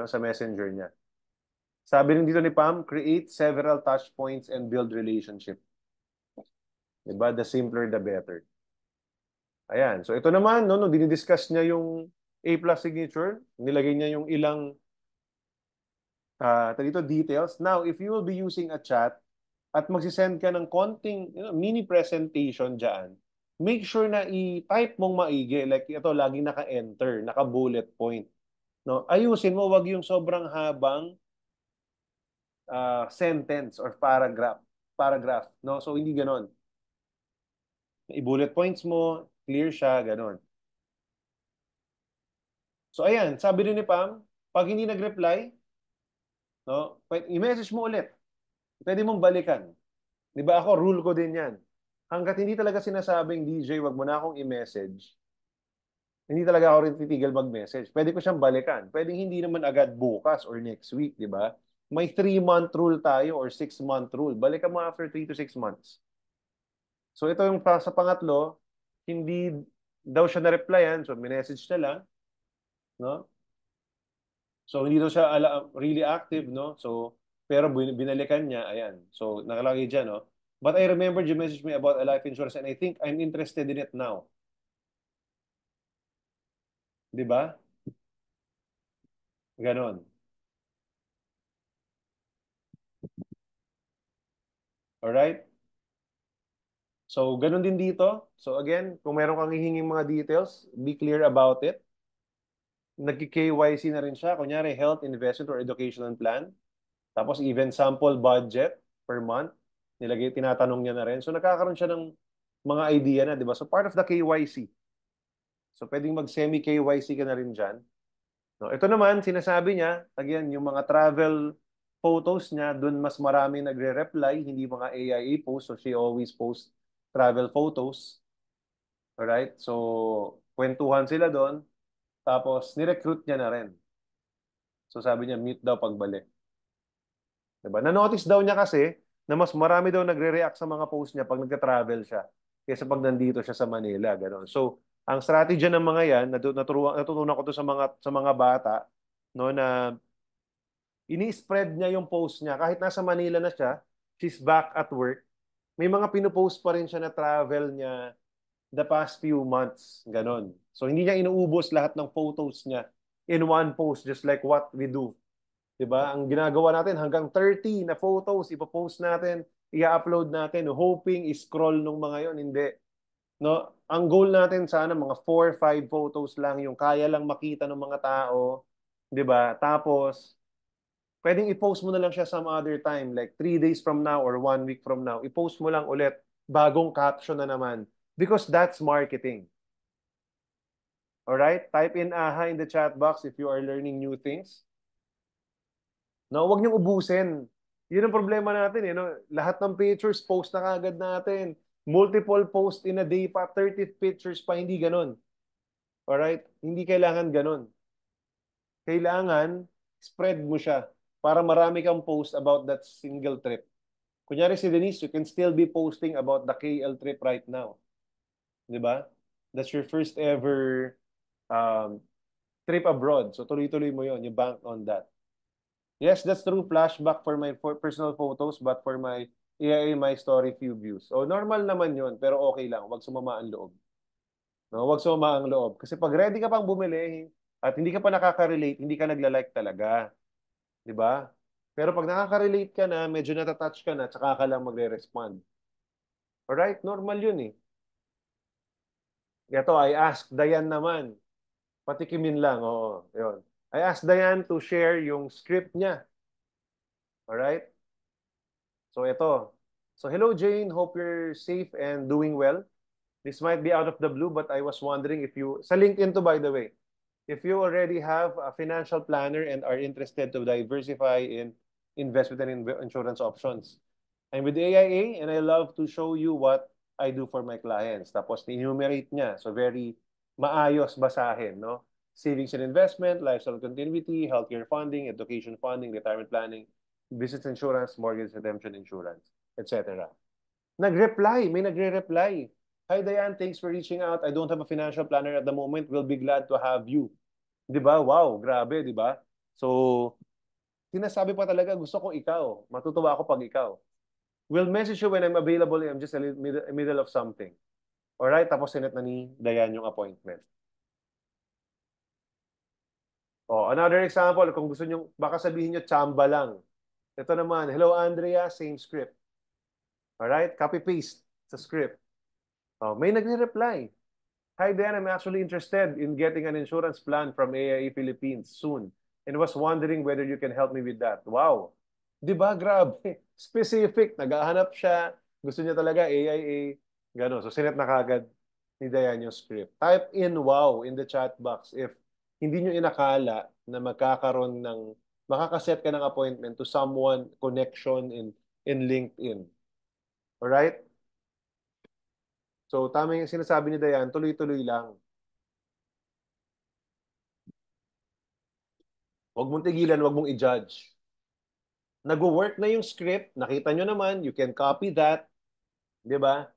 S1: sa messenger niya. Sabi rin dito ni Pam, create several touch points and build relationship. Diba? The simpler, the better. Ayan. So ito naman, no, dinidiscuss niya yung A+ signature, nilagay niya yung ilang dito details. Now, if you will be using a chat at magsisend ka ng konting mini presentation dyan, make sure na i-type mong maigi. Like ito, laging naka-enter, naka-bullet point. No? Ayusin mo, wag yung sobrang habang sentence or paragraph. No? So, hindi ganon. I-bullet points mo, clear siya, ganon. So, ayan, sabi rin ni Pam, pag hindi nag-reply, no, i-message mo ulit. Pwede mong balikan. Di ba ako, rule ko din yan. Hanggat hindi talaga sinasabing, DJ, wag mo na akong i-message, hindi talaga ako rin titigil mag-message. Pwede ko siyang balikan. Pwedeng hindi naman agad bukas or next week, di ba? May 3-month rule tayo or 6-month rule. Balikan mo after 3 to 6 months. So ito yung sa pangatlo, hindi daw siya na-replyan, so minessage na lang, no? So hindi daw siya really active, no? So pero binalikan niya, ayan. So nakalagay diyan, no? But I remembered you messaged me about a life insurance and I think I'm interested in it now. 'Di ba? Ganon. All right? So ganon din dito. So again, kung meron kang hihinging mga details, be clear about it. Nagki-KYC na rin siya. Kunyari, health, investment, or educational plan. Tapos even sample budget per month. Tinatanong niya na rin. So nagkakaroon siya ng mga idea na, di ba? So part of the KYC. So pwedeng mag-semi-KYC ka na rin dyan. No, ito naman, sinasabi niya, again, yung mga travel photos niya, dun mas marami nagre-reply, hindi mga AIA posts. So she always posts travel photos. Alright? So, kwentuhan sila doon. Tapos, nirecruit niya na rin. So sabi niya, mute daw pagbalik. Diba? Na-notice daw niya kasi na mas marami daw nagre-react sa mga post niya pag nagka-travel siya kaysa pag nandito siya sa Manila. Ganon. So, ang strategy ng mga yan, natutunan ko to sa mga bata, no, na ini-spread niya yung post niya. Kahit nasa Manila na siya, she's back at work, may mga pinupost pa rin siya na travel niya the past few months. Ganon. So, hindi niya inuubos lahat ng photos niya in one post, just like what we do. 'Di ba? Ang ginagawa natin hanggang 30 na photos ipo-post natin, i-upload natin, hoping i-scroll nung mga 'yon, hindi. No, ang goal natin sana mga 4, 5 photos lang yung kaya lang makita ng mga tao, 'di ba? Tapos pwedeng i-post mo na lang siya some other time like 3 days from now or 1 week from now. I-post mo lang ulit bagong caption na naman because that's marketing. All right? Type in AHA in the chat box if you are learning new things. No, wag niyong ubusin. Yun ang problema natin eh, no? Lahat ng pictures post na kagad natin. Multiple post in a day pa, 30 pictures pa, hindi ganun. Alright? Hindi kailangan ganun. Kailangan spread mo siya para marami kang post about that single trip. Kunyari si Denise, you can still be posting about the KL trip right now. Di ba? That's your first ever um, trip abroad. So tuloy-tuloy mo yon, you bank on that. Yes, that's true. Flashback for my personal photos, but for my AIA My Story few views. So normal naman yon, pero okay lang. Huwag sumama ang loob. No, huwag sumama ang loob. Kasi pag ready ka pang bumili at hindi ka pa nakaka-relate, hindi ka nagla-like talaga. Di ba? Pero pag nakaka-relate ka na, medyo natatouch ka na, tsaka ka lang magre-respond. Alright? Normal yun eh. Ito, I asked Dayan naman. Patikimin lang, oo. Yun. I asked Dayan to share yung script niya. Alright? So ito. So hello Jane, hope you're safe and doing well. This might be out of the blue, but I was wondering if you, sa LinkedIn to by the way, if you already have a financial planner and are interested to diversify in investment and insurance options. I'm with AIA and I love to show you what I do for my clients. Tapos enumerate niya. So very maayos basahin, no? Savings and investment, lifestyle continuity, healthcare funding, education funding, retirement planning, business insurance, mortgage redemption insurance, etc. May nagre-reply. Hi Diane, thanks for reaching out. I don't have a financial planner at the moment. We'll be glad to have you. 'Di ba? Wow, grabe, 'di ba? So, sinasabi pa talaga gusto ko ikaw. Matutuwa ako pag ikaw. We'll message you when I'm available. I'm just in the middle of something. Alright, tapos sinet na ni Dayan yung appointment. Oh, another example, kung gusto nyo, baka sabihin nyo, chamba lang. Ito naman, hello Andrea, same script. Alright, copy-paste sa script. Oh, may nagre-reply. Hi Dan, I'm actually interested in getting an insurance plan from AIA Philippines soon and was wondering whether you can help me with that. Wow. 'Di ba? Grabe. Specific. Naghahanap siya. Gusto niya talaga AIA. Gano'n. So, sinet na kagad ni Dayan yung script. Type in wow in the chat box if hindi nyo inakala na magkakaroon ng, makakaset ka ng appointment to someone connection in LinkedIn. Alright? So, tama yung sinasabi ni Dayan, tuloy-tuloy lang. Huwag mong tigilan, huwag mong i-judge. Nag-work na yung script, nakita nyo naman, you can copy that, di ba?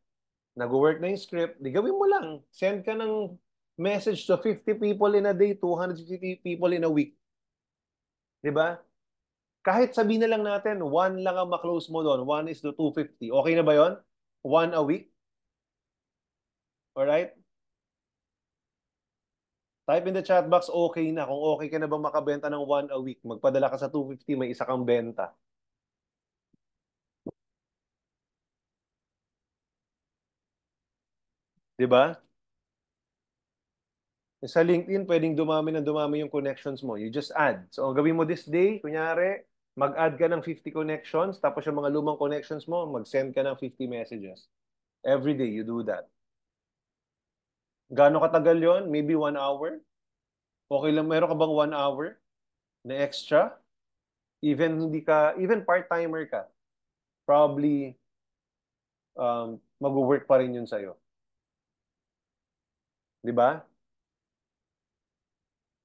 S1: Nag-work na yung script, di gawin mo lang. Send ka ng message to 50 people in a day, 250 people in a week. Di ba? Kahit sabihin na lang natin, one lang ang maklose mo doon, 1 is to 250. Okay na ba yon? One a week? Alright? Type in the chat box, okay na. Kung okay ka na bang makabenta ng 1 a week, magpadala ka sa 250, may isa kang benta. Di ba? Sa LinkedIn, pwedeng dumami ng dumami yung connections mo. You just add. So, ang gawin mo this day, kunyari, mag-add ka ng 50 connections, tapos yung mga lumang connections mo, mag-send ka ng 50 messages. Every day, you do that. Gaano katagal yon? Maybe 1 hour? Okay lang, meron ka bang 1 hour na extra? Even part-timer ka, probably mag-work pa rin yun sa'yo. Di ba?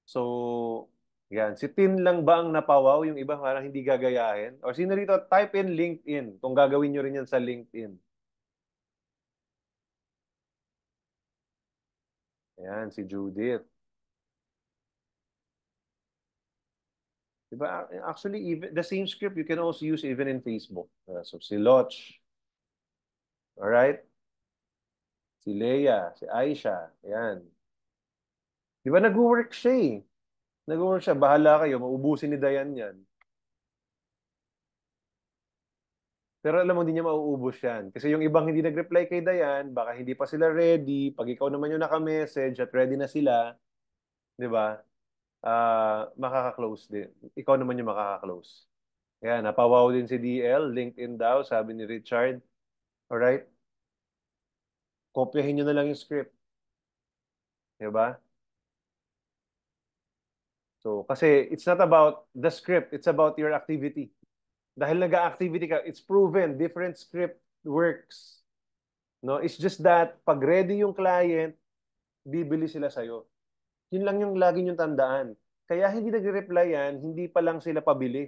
S1: So, yan. Si Tin lang ba ang napawaw? Yung iba parang hindi gagayahin? O sino rito? Type in LinkedIn kung gagawin nyo rin yan sa LinkedIn. Ayan, si Judith. Diba? Actually, even the same script you can also use even in Facebook. So, si Loch. Alright? Si Leia, si Aisha. Ayan. Di ba nag-work siya eh? Nag-work siya. Bahala kayo. Maubusin ni Dayan yan. Pero alam mo, hindi niya mauubos yan. Kasi yung ibang hindi nag-reply kay Dayan, baka hindi pa sila ready. Pag ikaw naman yung naka-message at ready na sila, di ba? Makaka-close din. Ikaw naman yung makaka-close. Kaya napawaw din si DL, LinkedIn daw, sabi ni Richard. Alright? Kopyahin nyo na lang yung script. Di ba? So, kasi it's not about the script, it's about your activity. Dahil nag-activity ka, it's proven, different script works. No, it's just that pag ready yung client, bibili sila sa'yo. Yun lang yung lagi yung tandaan. Kaya hindi nagre-reply yan, hindi pa lang sila pabili.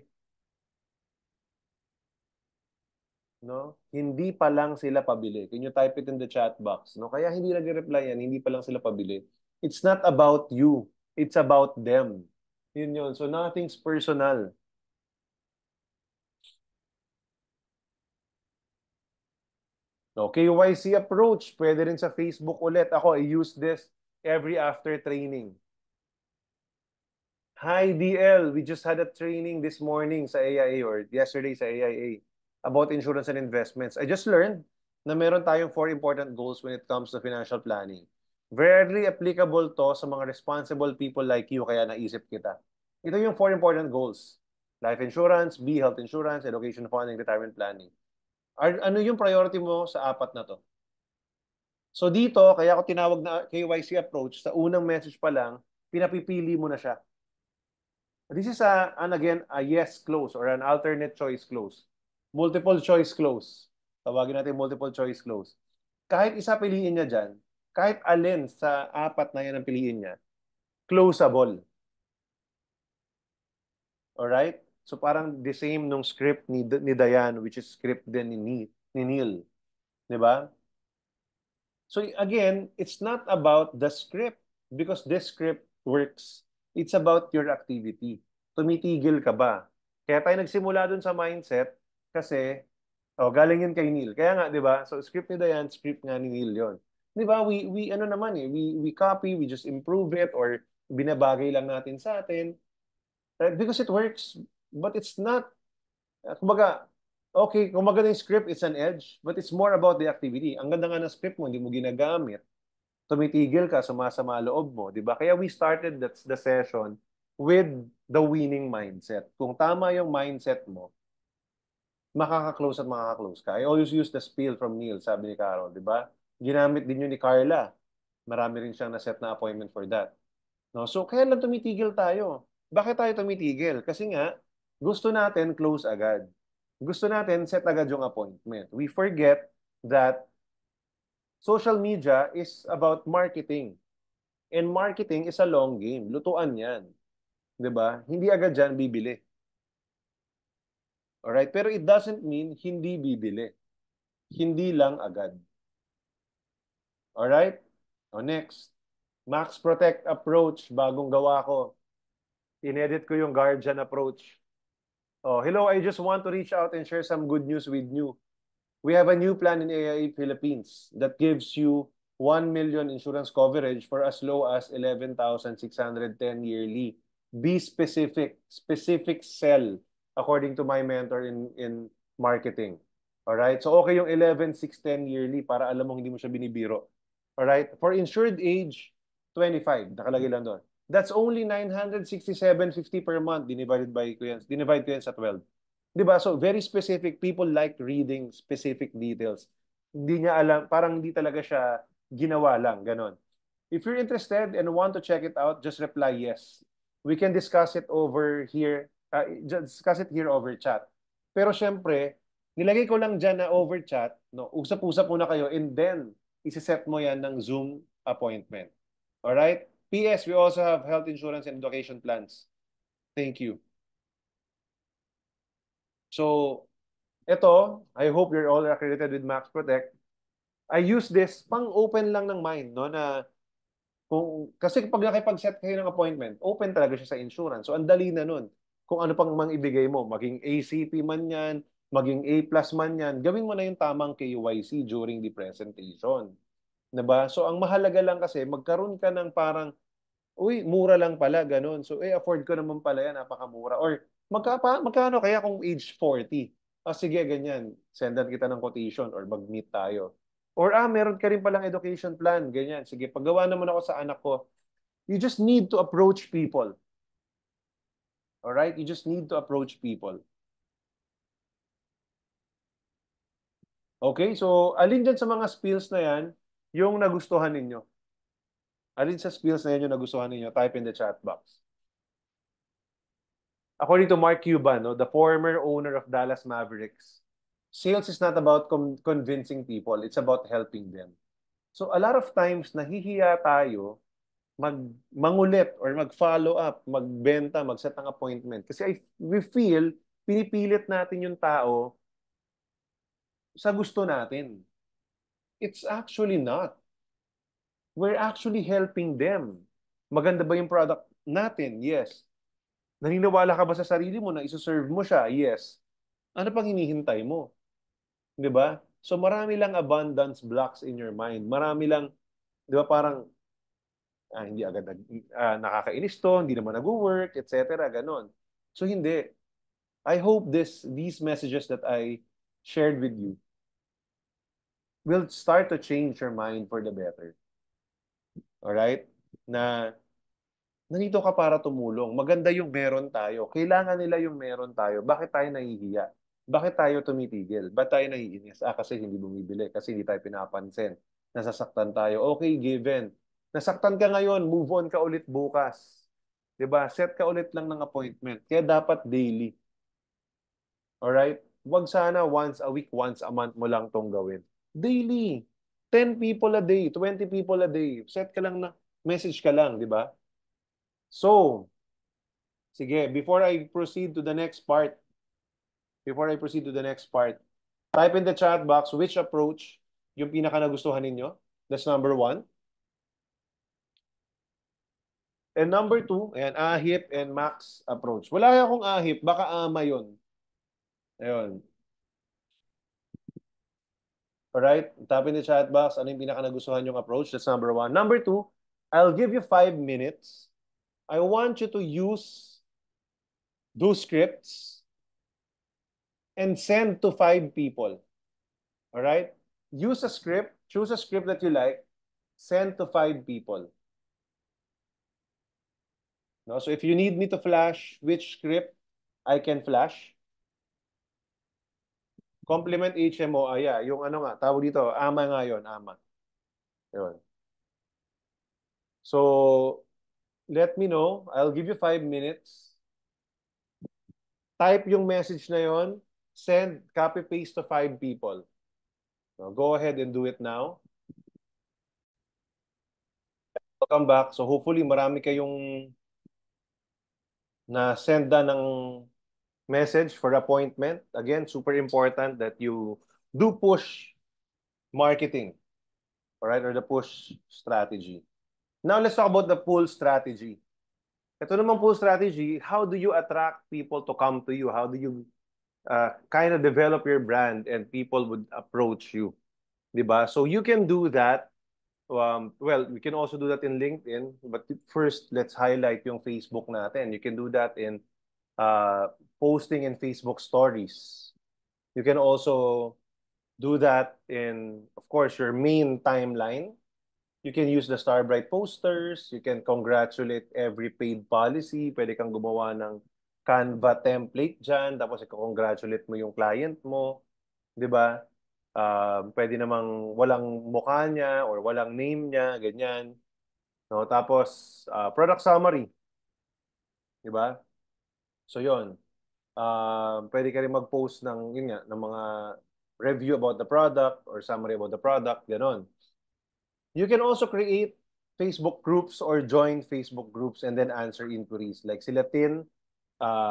S1: No? Hindi pa lang sila pabili. Can you type it in the chat box? No? Kaya hindi nagre-reply yan, hindi pa lang sila pabili. It's not about you. It's about them. Yun yun. So nothing's personal. No, KYC approach, pwede rin sa Facebook ulit. Ako, I use this every after training. Hi DL, we just had a training this morning sa AIA or yesterday sa AIA about insurance and investments. I just learned na meron tayong 4 important goals when it comes to financial planning. Very applicable to sa mga responsible people like you, kaya naisip kita. Ito yung 4 important goals. Life insurance, B, health insurance, education funding, retirement planning. Ano yung priority mo sa apat na to? So dito, kaya ako tinawag na KYC approach, sa unang message pa lang, pinapipili mo na siya. This is again, a yes clause or an alternate choice clause. Multiple choice clause. Tawagin natin multiple choice clause. Kahit isa piliin niya dyan, kahit alin sa apat na yan ang piliin niya, closable. Alright? So parang the same nung script ni Diane, which is script din ni Neil. Di ba? So again, it's not about the script because this script works. It's about your activity. Tumitigil ka ba? Kaya tayo nagsimula dun sa mindset kasi galing yun kay Neil. Kaya nga, 'di ba? So script ni Diane, script nga ni Neil 'yon. 'Di ba? We ano naman we copy, we just improve it or binabagay lang natin sa atin. Because it works, but it's not kumbaga, okay, kung maganda yung script, it's an edge, but it's more about the activity. Ang ganda nga ng script mo, hindi mo ginagamit, tumitigil ka, sumasama loob mo, di ba? Kaya we started the session with the winning mindset. Kung tama yung mindset mo, makaka-close at makaka-close ka. I always use the spiel from Neil, sabi ni Carol, di ba? Ginamit din yun ni Carla. Marami rin siyang na-set na appointment for that. No? So, kaya lang tumitigil tayo. Bakit tayo tumitigil? Kasi nga, gusto natin close agad. Gusto natin set agad yung appointment. We forget that social media is about marketing. And marketing is a long game. Lutuan yan. 'Di ba? Hindi agad dyan bibili. Alright? Pero it doesn't mean hindi bibili. Hindi lang agad. Alright? O next. Max Protect approach. Bagong gawa ko. Inedit ko yung Guardian approach. Oh, hello, I just want to reach out and share some good news with you. We have a new plan in AIA Philippines that gives you 1 million insurance coverage for as low as 11,610 yearly. Be specific. Specific sell according to my mentor in marketing. Alright? So okay yung 11,610 yearly para alam mo hindi mo siya binibiro. Alright? For insured age, 25. Nakalagay lang doon. That's only 967.50 per month divided ko yan sa 12. 'Di ba? So very specific. People like reading specific details. Hindi niya alam, parang hindi talaga siya ginawa lang, ganon. If you're interested and want to check it out, just reply yes. We can discuss it over here, discuss it here over chat. Pero syempre, nilagay ko lang dyan na over chat, no, usap-usap muna kayo and then isi-set mo yan ng Zoom appointment. Alright? PS, we also have health insurance and education plans. Thank you. So, ito, I hope you're all accredited with Max Protect. I use this pang-open lang ng mind, no, na kasi pag nakipag-set kayo ng appointment, open talaga siya sa insurance. So, ang dali na nun. Kung ano pang mang ibigay mo, maging ACP man yan, maging A+ man yan, gawin mo na yung tamang KYC during the presentation. Diba? So, ang mahalaga lang kasi, magkaroon ka ng parang, uy, mura lang pala, ganun. So, afford ko naman pala yan, napakamura. Or, magkano kaya kung age 40? Sige, ganyan. Sendan kita ng quotation or mag-meet tayo. Or, meron ka rin palang education plan, ganyan. Sige, paggawa naman ako sa anak ko. You just need to approach people. Alright? You just need to approach people. Okay? So, alin dyan sa mga spills na yan, yung nagustuhan ninyo? Alin sa spills na yan yung nagustuhan ninyo? Type in the chat box. According to Mark Cuban, no, the former owner of Dallas Mavericks, sales is not about convincing people, it's about helping them. So a lot of times nahihiya tayo mangulit or mag-follow up, magbenta, mag-set ng appointment. Kasi we feel, pinipilit natin yung tao sa gusto natin. It's actually not. We're actually helping them. Maganda ba yung product natin? Yes. Naniniwala ka ba sa sarili mo na isuserve mo siya? Yes. Ano pang hinihintay mo? 'Di ba? So marami lang abundance blocks in your mind. Marami lang, 'di ba, parang hindi agad nakakainis to, hindi naman nag-work, etc. Ganon. So hindi. I hope these messages that I shared with you will start to change your mind for the better. Alright? Na nandito ka para tumulong. Maganda yung meron tayo. Kailangan nila yung meron tayo. Bakit tayo nahihiya? Bakit tayo tumitigil? Ba't tayo naiinis? Kasi hindi bumibili. Kasi hindi tayo pinapansin. Nasasaktan tayo. Okay, given. Nasaktan ka ngayon, move on ka ulit bukas. 'Di ba? Set ka ulit lang ng appointment. Kaya dapat daily. Alright? Huwag sana once a week, once a month mo lang tong gawin. Daily. 10 people a day, 20 people a day. Set ka lang na, message ka lang, di ba? So, sige, before I proceed to the next part, type in the chat box which approach yung pinaka nagustuhan ninyo. That's number 1. And number 2, ayan, AHIP and max approach. Wala akong AHIP, baka AMA yun. Ayun. Alright, type in the chat box ano yung pinaka nagustuhan yung approach. That's number 1. Number 2, I'll give you 5 minutes. I want you to use those scripts and send to 5 people. All right? Use a script, choose a script that you like, send to 5 people. No? So if you need me to flash which script I can flash, complement HMO, yeah, yung ano nga, tawag dito, AMA nga yun, AMA. Yun. So, let me know. I'll give you 5 minutes. Type yung message na yon, send, copy-paste to 5 people. So, go ahead and do it now. Welcome back. So hopefully marami kayong na-send na ng message for appointment. Again, super important that you do push marketing, all right, or the push strategy. Now let's talk about the pull strategy. Ito namang pull strategy, how do you attract people to come to you? How do you kind of develop your brand and people would approach you? Diba? So you can do that. Well, we can also do that in LinkedIn, but first, let's highlight yung Facebook natin. You can do that in posting in Facebook stories. You can also do that in, of course, your main timeline. You can use the Starbright posters. You can congratulate every paid policy. Pwede kang gumawa ng Canva template dyan. Tapos i-congratulate mo yung client mo. Di ba? Pwede namang walang mukha niya or walang name niya, ganyan. No? Tapos, product summary. Diba? So, yon. Pwede ka rin mag-post ng, yun nga, ng mga review about the product or summary about the product, ganon. You can also create Facebook groups or join Facebook groups and then answer inquiries. Like sila Tin,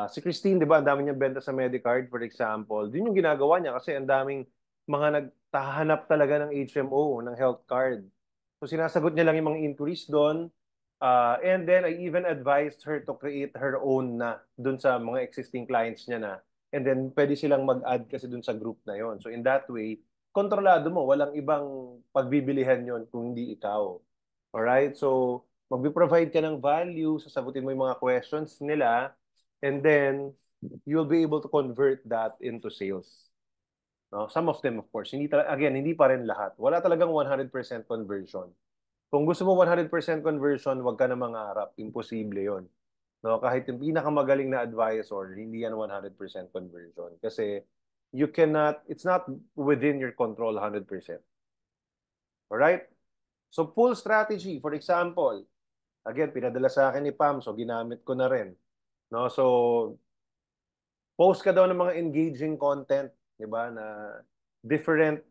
S1: si Christine, di ba, ang dami niyang benta sa Medicard, for example. Yun yung ginagawa niya kasi ang daming mga nagtahanap talaga ng HMO, ng health card. So sinasagot niya lang yung mga inquiries doon. And then I even advised her to create her own na doon sa mga existing clients niya na. And then pwede silang mag-add kasi doon sa group na yon. So in that way, kontrolado mo, walang ibang pagbibilihan yon kung hindi ikaw. Alright? So magbi-provide ka ng value, sasagutin mo yung mga questions nila, and then you'll be able to convert that into sales. No? Some of them, of course. Hindi pa rin lahat. Wala talagang 100% conversion. Kung gusto mo 100% conversion, wag ka na mangarap. Imposible yon. No? Kahit yung pinakamagaling na advisor, hindi yan 100% conversion. Kasi it's not within your control 100%. Alright? So, pull strategy, for example, again, pinadala sa akin ni Pam, so ginamit ko na rin. No? So, post ka daw ng mga engaging content, di ba, na different,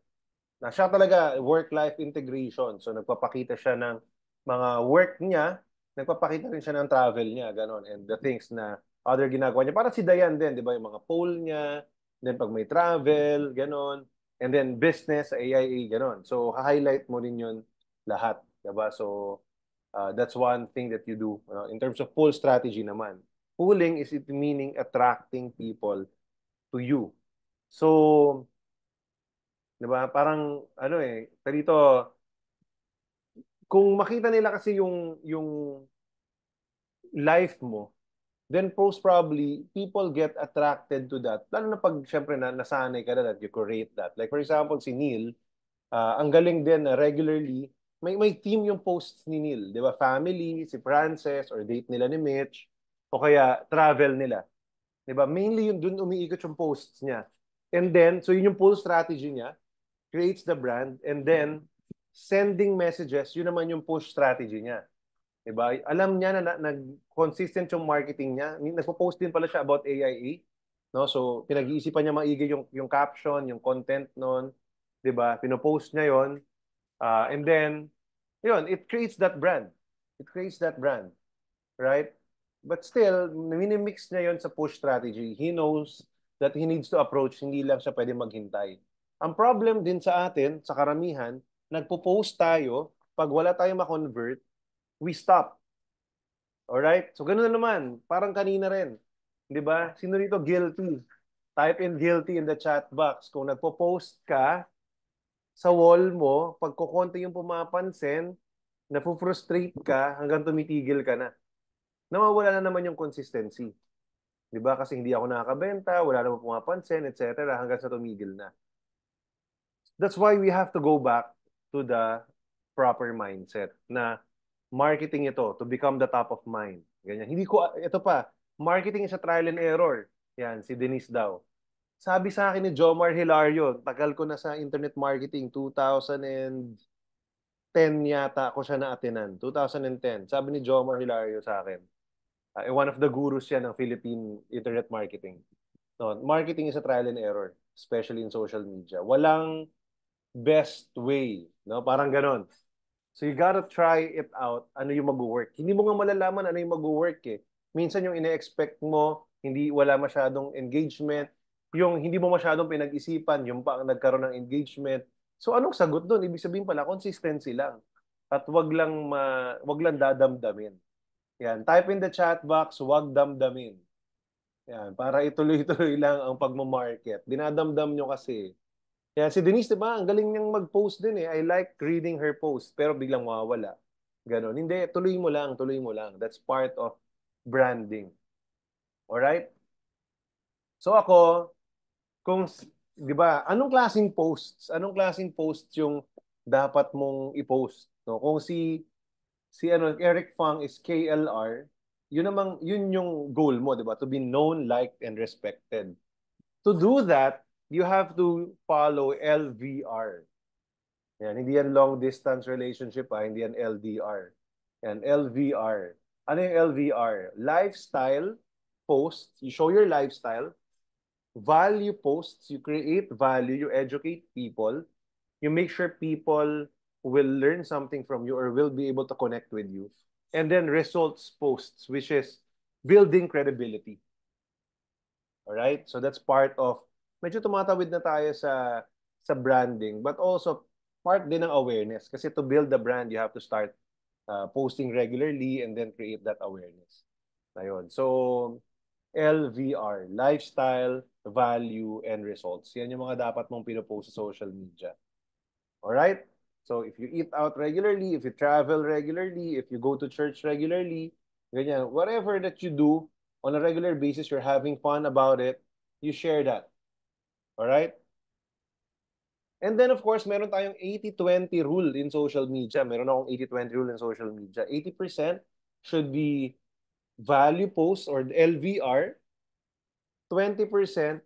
S1: na siya talaga work-life integration. So, nagpapakita siya ng mga work niya nagpapakita rin siya ng travel niya, ganon, and the things na other ginagawa niya. Para si Dayan din, di ba, yung mga poll niya, then pag may travel, ganon, and then business sa AIA, ganon. So, highlight mo rin yun lahat, di ba? So, that's one thing that you do. In terms of poll strategy naman, polling is it meaning attracting people to you. So, di ba, parang, ano dito, kung makita nila kasi yung life mo, then most probably people get attracted to that. Lalo na pag syempre nasanay ka na that you curate that. Like for example, si Neil, ang galing din na regularly, may theme yung posts ni Neil. Di ba? Family, si Frances, or date nila ni Mitch, o kaya travel nila. Di ba? Mainly yun, dun umiikot yung posts niya. And then, so yun yung poll strategy niya, creates the brand, and then, sending messages, yun naman yung push strategy niya. Diba? Alam niya na consistent yung marketing niya. Nagpo-post din pala siya about AIA. No? So, pinag-iisipan niya maigi yung caption, yung content nun. Diba? Pinopost niya yon. And then, yun, it creates that brand. It creates that brand. Right? But still, minimix niya yon sa push strategy. He knows that he needs to approach, hindi lang siya pwede maghintay. Ang problem din sa atin, sa karamihan, nagpo-post tayo, pag wala tayong ma-convert, we stop. Alright? So, ganun na naman. Parang kanina rin. Di ba? Sino dito guilty? Type in guilty in the chat box. Kung nagpo-post ka sa wall mo, pag kukonti yung pumapansin, nafu-frustrate ka hanggang tumitigil ka na. Nawawala na naman yung consistency. Di ba? Kasi hindi ako nakakabenta, wala naman pumapansin, etc. hanggang sa tumigil na. That's why we have to go back to the proper mindset na marketing ito to become the top of mind. Ganyan. Hindi ko, ito pa, marketing is a trial and error. Yan, si Denise daw. Sabi sa akin ni Jomar Hilario, tagal ko na sa internet marketing, 2010 yata ako siya na-attenan. 2010. Sabi ni Jomar Hilario sa akin. One of the gurus yan ng Philippine internet marketing. No, marketing is a trial and error, especially in social media. Walang best way. No? Parang ganon. So you gotta try it out, ano yung mag-work. Hindi mo nga malalaman ano yung mag-work eh. Minsan yung ine-expect mo, hindi wala masyadong engagement, yung hindi mo masyadong pinag-isipan, yung pa nagkaroon ng engagement. So anong sagot doon? Ibig sabihin pala, consistency lang. At wag lang dadamdamin. Yan, type in the chat box, wag damdamin. Yan, para ituloy-tuloy lang ang pagmamarket. Dinadamdam nyo kasi. Kaya si Denise, di ba, ang galing niyang mag-post din eh. I like reading her post, pero biglang mawawala. Ganon. Hindi, tuloy mo lang, tuloy mo lang. That's part of branding. Alright? So ako, kung, di ba, anong klaseng posts? Anong klaseng posts yung dapat mong i-post? No? Kung si Eric Fang is KLR, yun yung goal mo, di ba? To be known, liked, and respected. To do that, you have to follow LVR. Yan, hindi yan long distance relationship hindi yan LDR. Yan, LVR. Ano yung LVR? Lifestyle posts, you show your lifestyle. Value posts, you create value, you educate people. You make sure people will learn something from you or will be able to connect with you. And then results posts, which is building credibility. Alright? So that's part of, medyo tumatawid na tayo sa branding, but also part din ng awareness. Kasi to build the brand, you have to start posting regularly and then create that awareness. Ayun. So, LVR, lifestyle, value, and results. Yan yung mga dapat mong pinopost sa social media. Alright? So, if you eat out regularly, if you travel regularly, if you go to church regularly, ganyan, whatever that you do on a regular basis, you're having fun about it, you share that. Alright? And then, of course, meron tayong 80-20 rule in social media. Meron akong 80-20 rule in social media. 80% should be value posts or LVR. 20%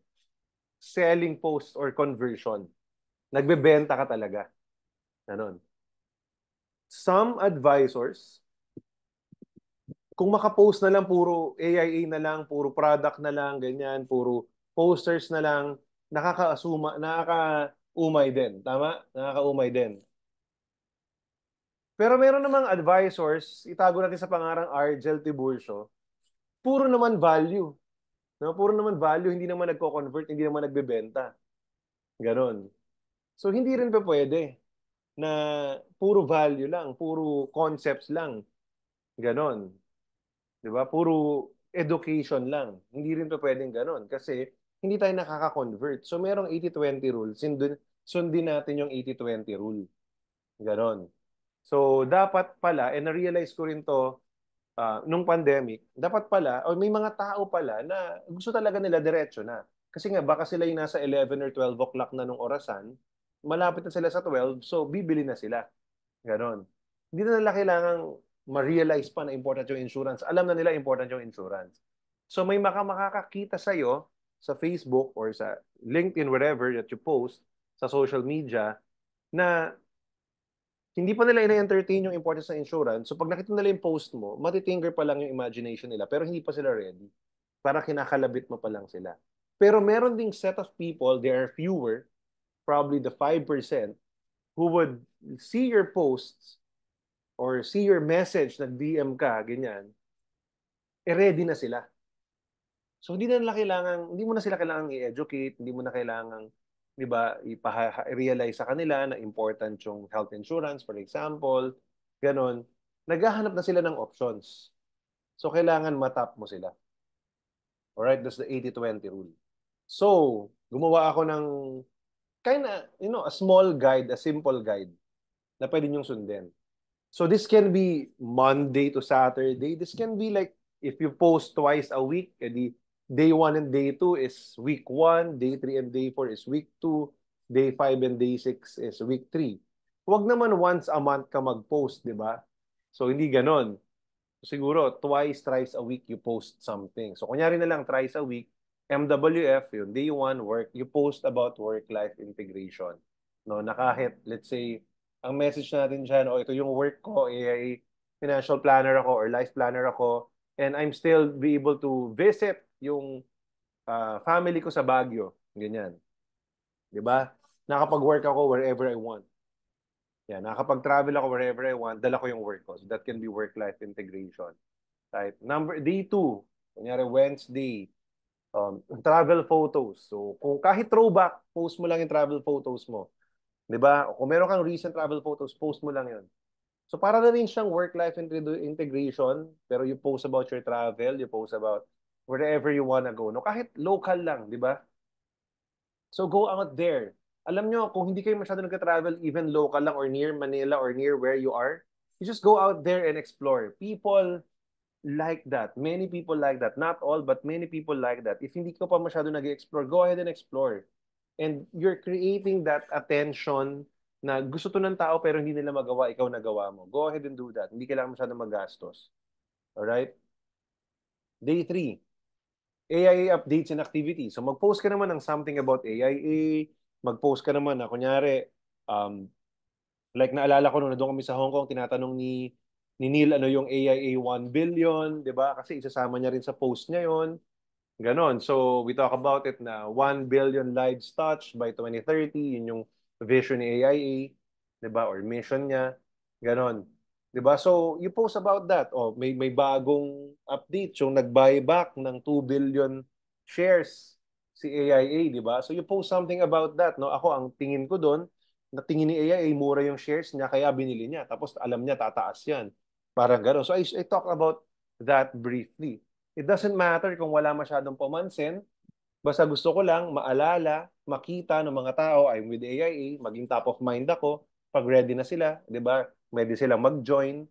S1: selling posts or conversion. Nagbebenta ka talaga. Ganon. Some advisors, kung makapost na lang puro AIA na lang, puro product na lang, ganyan, puro posters na lang, nakakaumay din. Tama? Nakakaumay din. Pero meron namang advisors, itago natin sa pangarang Argel Tiburcio, puro naman value. No? Puro naman value, hindi naman nagko-convert, hindi naman nagbebenta. Ganon. So hindi rin pa pwede na puro value lang, puro concepts lang. Ganon. 'Di ba? Puro education lang. Hindi rin pa pwedeng ganon kasi hindi tayo nakaka-convert. So merong 80-20 rule. Sundin natin yung 80-20 rule. Ganon. So dapat pala, na-realize ko rin to nung pandemic, dapat pala, o may mga tao pala na gusto talaga nila diretso na. Kasi nga, baka sila yung nasa 11 or 12 o'clock na nung orasan, malapit na sila sa 12, so bibili na sila. Ganon. Hindi na nila kailangang ma-realize pa na important yung insurance. Alam na nila important yung insurance. So may makakakita sa'yo sa Facebook or sa LinkedIn, wherever that you post, sa social media, na hindi pa nila ina-entertain yung importance ng insurance. So pag nakita nila yung post mo, matitinker pa lang yung imagination nila, pero hindi pa sila ready. Para kinakalabit mo pa lang sila. Pero meron ding set of people, there are fewer, probably the 5%, who would see your posts or see your message, nag-DM ka, ganyan, ready na sila. So hindi mo na sila kailangang i-educate, hindi mo na kailangang, 'di ba, i-realize sa kanila na important yung health insurance, for example, ganon. Naghahanap na sila ng options. So kailangan matap mo sila. Alright, that's the 80-20 rule. So, gumawa ako ng a small guide, a simple guide na pwede niyong sundin. So this can be Monday to Saturday. This can be like if you post twice a week, edi day 1 and day 2 is week 1, day 3 and day 4 is week 2, day 5 and day 6 is week 3. Huwag naman once a month ka mag-post, di ba? So hindi ganon. Siguro twice, thrice a week you post something. So kunyari na lang thrice a week, MWF, yun, day 1, work, you post about work-life integration. No, na kahit, let's say, ang message natin dyan, ito yung work ko, financial planner ako or life planner ako, and I'm still be able to visit yung family ko sa Baguio. Ganyan. Di ba? Nakapag-work ako wherever I want. Yan, nakapag-travel ako wherever I want, dala ko yung work ko. So that can be work-life integration. Right? Day 2, kunyari Wednesday, travel photos. So kung kahit throwback, post mo lang yung travel photos mo. 'Di ba? O kung meron kang recent travel photos, post mo lang 'yon. So para na rin siyang work-life integration, pero you post about your travel, you post about wherever you wanna go. No, kahit local lang, 'di ba? So go out there. Alam nyo, kung hindi kayo masyado nagka-travel, even local lang or near Manila or near where you are, you just go out there and explore. People like that. Many people like that. Not all, but many people like that. If hindi ka pa masyado nag-explore, go ahead and explore. And you're creating that attention na gusto to ng tao pero hindi nila magawa, ikaw nagawa mo. Go ahead and do that. Hindi kailangan masyado magastos. Alright? Day 3, AIA updates and activities. So mag-post ka naman ng something about AIA. Mag-post ka naman na kunyari, um, like naalala ko nung nandun kami sa Hong Kong, tinatanong ni Neil ano yung AIA 1 billion, 'di ba? Kasi isasama niya rin sa post niya 'yon. Ganon. So we talk about it na 1 billion lives touched by 2030, yun yung vision ni AIA, 'di ba? Or mission niya. Ganon. 'Di ba? So you post about that. Oh, may bagong update yung nag-buyback ng 2 billion shares si AIA, 'di ba? So you post something about that, no? Ako ang tingin ko doon, na tingin ni AIA mura yung shares niya kaya binili niya. Tapos alam niya tataas 'yan. Parang gano'n. So I talk about that briefly. It doesn't matter kung wala masyadong pamansin. Basta gusto ko lang maalala, makita ng mga tao, I'm with AIA, maging top of mind ako. Pag ready na sila, di ba? Ready sila mag-join.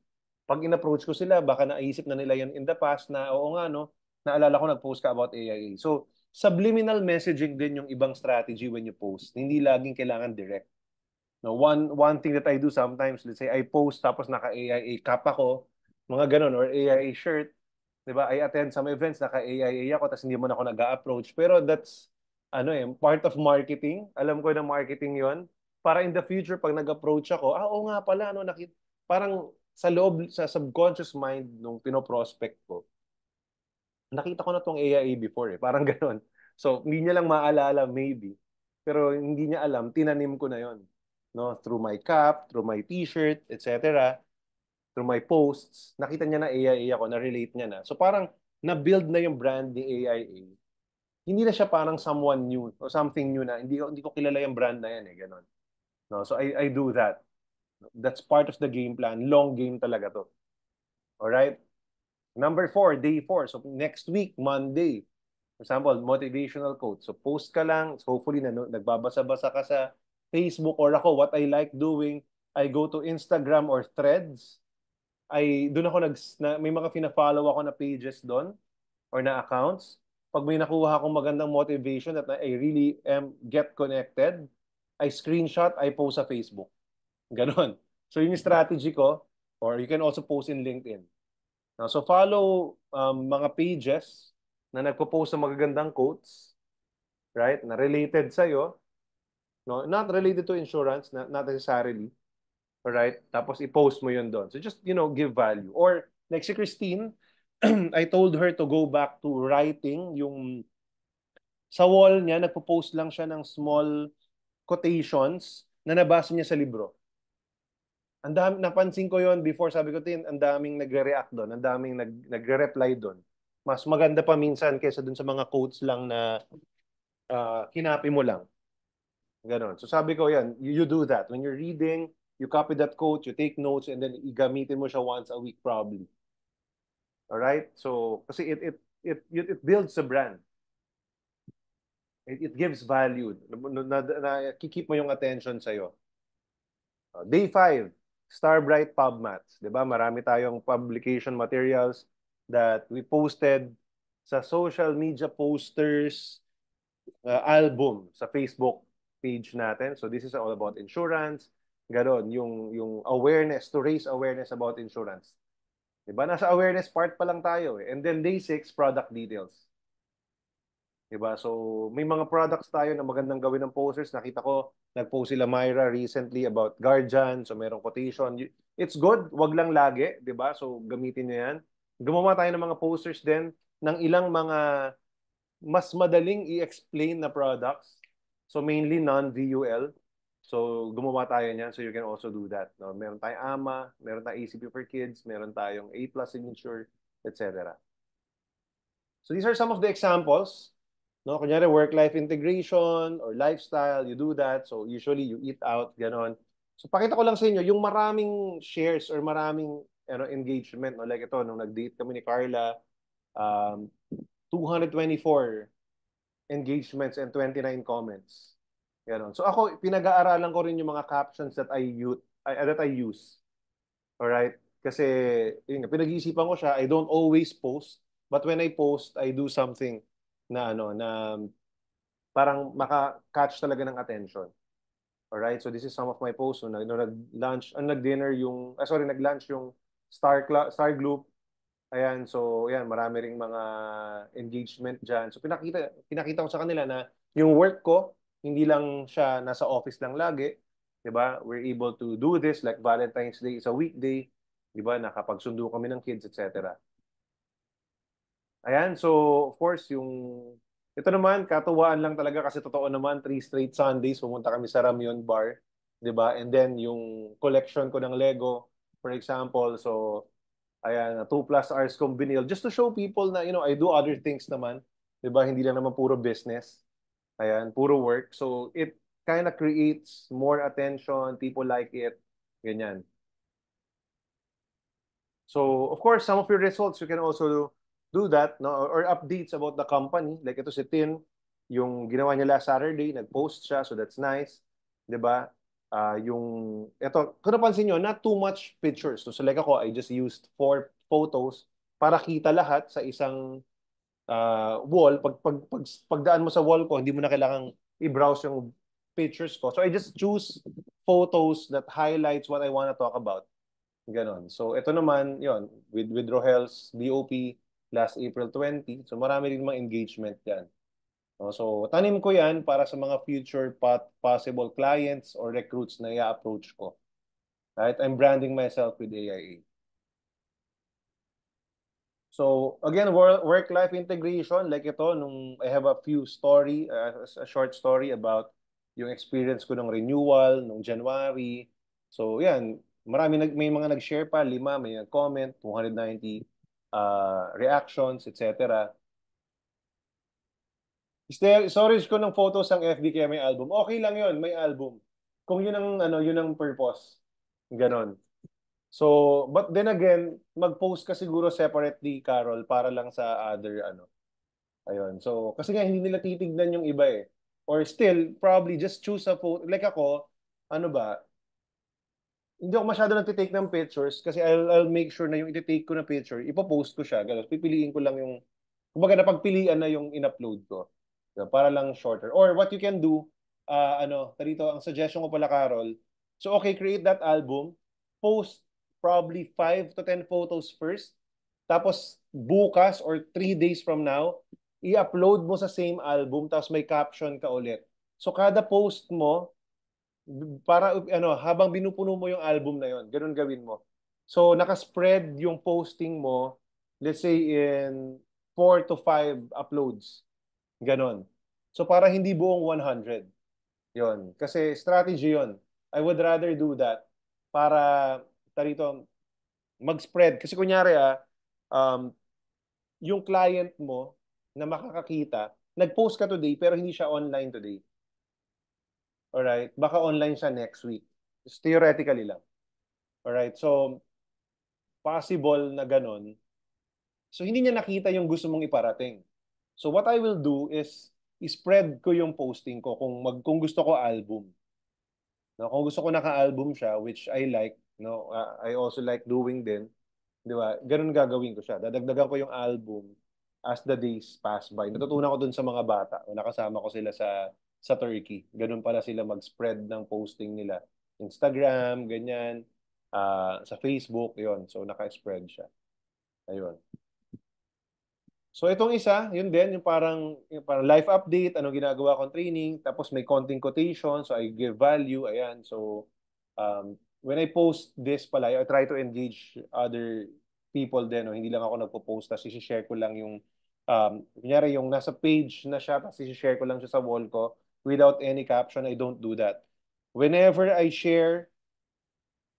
S1: Pag in-approach ko sila, baka naisip na nila yun in the past na, oo nga, no? Naalala ko nag-post ka about AIA. So, subliminal messaging din yung ibang strategy when you post. Hindi laging kailangan direct. No, one thing that I do sometimes, let's say I post tapos naka-AIA cap ako, mga ganun, or AIA shirt, 'di ba? I attend some events, naka-AIA ako, tapos hindi mo na ako nag-a-approach. Pero that's, part of marketing. Alam ko na marketing yon. Para in the future, pag nag-approach ako, oo nga pala, parang sa loob, sa subconscious mind nung pinoprospect ko, nakita ko na tong AIA before eh. Parang ganun. So, hindi niya lang maalala maybe. Pero hindi niya alam, tinanim ko na yon. No? Through my cap, through my t-shirt, etc. through my posts, nakita niya na AIA ako, na-relate niya na. So parang na-build na yung brand ni AIA. Hindi na siya parang someone new or something new na hindi ko kilala yung brand na yan eh, ganun. No, so I do that. That's part of the game plan. Long game talaga to. All right? Number 4, day 4. So next week, Monday. For example, motivational quote. So post ka lang. So hopefully nagbabasa-basa ka sa Facebook or ako, what I like doing, I go to Instagram or Threads. Doon ako may mga fina-follow ako na pages doon or na accounts. Pag may nakuha akong magandang motivation that I really get connected, I screenshot, I post sa Facebook. Ganon. So yun yung strategy ko. Or you can also post in LinkedIn. Now, so follow mga pages na nagpo-post ng magagandang quotes, right? Na related sa'yo. No? Not related to insurance, not necessarily. Alright? Tapos i-post mo yun doon. So just, give value. Or like si Christine, I told her to go back to writing yung sa wall niya, nagpo-post lang siya ng small quotations na nabasa niya sa libro. Napansin ko yon before, sabi ko, Tin, ang daming nagre-react doon, ang daming nagre-reply doon. Mas maganda pa minsan kaysa doon sa mga quotes lang na kinapi mo lang. Ganon. So sabi ko yan, you do that. When you're reading, you copy that quote, you take notes, and then igamitin mo siya once a week probably. Alright? So, kasi it builds a brand. It gives value. Kikip mo yung attention sa'yo. Day 5, Starbright PubMats. Diba? Marami tayong publication materials that we posted sa social media posters album sa Facebook page natin. So this is all about insurance. Ganon, yung awareness, to raise awareness about insurance. Diba? Nasa awareness part pa lang tayo eh. And then day 6, product details. Diba? So may mga products tayo na magandang gawin ng posters. Nakita ko, nag-post sila Myra recently about Guardian. So merong quotation. It's good, wag lang lagi. Diba? So gamitin nyo yan. Gumawa tayo ng mga posters din ng ilang mga mas madaling i-explain na products. So mainly non-VUL. So gumawa tayo niyan. So you can also do that. No? Meron tayong AMA, meron tayong ACP for Kids, meron tayong A+ signature, etc. So these are some of the examples. No, kunyari work-life integration or lifestyle, you do that. So usually you eat out, ganon. So pakita ko lang sa inyo, yung maraming shares or maraming engagement, no? Like ito, nung nag-date kami ni Carla, 224 engagements and 29 comments. Ganon. So ako, pinag-aaralan ko rin yung mga captions that I use. Alright? Kasi, yun, pinag-iisipan ko siya, I don't always post, but when I post, I do something na parang maka-catch talaga ng attention. Alright? So this is some of my posts. Nung nag-lunch, nag-dinner yung, nag-lunch yung Star Group. Ayan, so ayan, marami ring mga engagement dyan. So pinakita ko sa kanila na yung work ko, hindi lang siya nasa office lang lagi. 'Di ba? We're able to do this like Valentine's Day is a weekday. 'Di ba? Nakapagsundo kami ng kids, etc. Ayan, so of course, ito naman, katuwaan lang talaga kasi totoo naman, 3 straight Sundays, pumunta kami sa Ramyun Bar, 'di ba? And then yung collection ko ng Lego, for example, so ayan, 2+ hours kong binil, just to show people na, I do other things naman, 'di ba? Hindi lang naman puro business. Ayan, puro work. So it kind of creates more attention, people like it, ganyan. So, of course, some of your results, you can also do that, no? Or updates about the company. Like ito si Tin, yung ginawa niya last Saturday, nag-post siya, so that's nice. 'Di ba? Kung napansin nyo, not too much pictures. So, like ako, I just used 4 photos para kita lahat sa isang wall. Pagdaan mo sa wall ko, hindi mo na kailangang i-browse yung pictures ko. So, I just choose photos that highlights what I want to talk about. Ganon. So, ito naman, yon with Rohel's BOP last April 20. So, marami rin mga engagement yan. So, tanim ko yan para sa mga future possible clients or recruits na i-approach ko. Right? I'm branding myself with AIA. So, again, work-life integration, like ito, I have a short story about yung experience ko ng renewal nung January. So, yan, may mga nag-share pa, 5, may nag-comment, 290 reactions, etc. Storage ko ng photos ng FB kaya may album. Okay lang yun, may album. Kung yun ang, yun ang purpose. Ganon. So, but then again, mag-post ka siguro separately, Carol, para lang sa other, ayun. So, kasi nga hindi nila titignan yung iba eh. Or still, probably just choose a photo. Like ako, ano ba, hindi ako masyado nagtitake ng pictures kasi I'll make sure na yung iti-take ko na picture, ipopost ko siya. Ganun. Pipiliin ko lang yung, kumbaga napagpilian na yung in-upload ko. Para lang shorter. Or what you can do, dito, ang suggestion ko pala, Carol, so okay, create that album, post probably 5 to 10 photos first, tapos bukas or 3 days from now, i-upload mo sa same album, tapos may caption ka ulit. So kada post mo, para habang binupuno mo yung album na yon, ganun gawin mo. So nakaspread yung posting mo, let's say in 4 to 5 uploads. Ganon. So para hindi buong 100. Yon. Kasi strategy yon. I would rather do that para tarito mag-spread. Kasi kunyari um, yung client mo na makakakita, nag-post ka today pero hindi siya online today. Alright? Baka online siya next week. Just theoretically lang. Alright? So, possible na ganon. So, hindi niya nakita yung gusto mong iparating. So, what I will do is, spread ko yung posting ko kung gusto ko album. No, kung gusto ko naka-album siya, which I like, no, I also like doing din, 'di ba? Ganun gagawin ko siya. Dadagdagan ko yung album as the days pass by. Natutunan ko dun sa mga bata. Nakasama ko sila sa Turkey. Ganun pala sila mag-spread ng posting nila. Instagram, ganyan, sa Facebook, 'yon. So naka-spread siya. Ayun. So itong isa, yun din, yung parang life update, anong ginagawa kong training, tapos may konting quotation, so I give value, ayan. So when I post this pala, I try to engage other people din, no? Hindi lang ako nagpo-post, tapos i-share ko lang yung, kunyari yung nasa page na siya, tapos i-share ko lang siya sa wall ko, without any caption, I don't do that. Whenever I share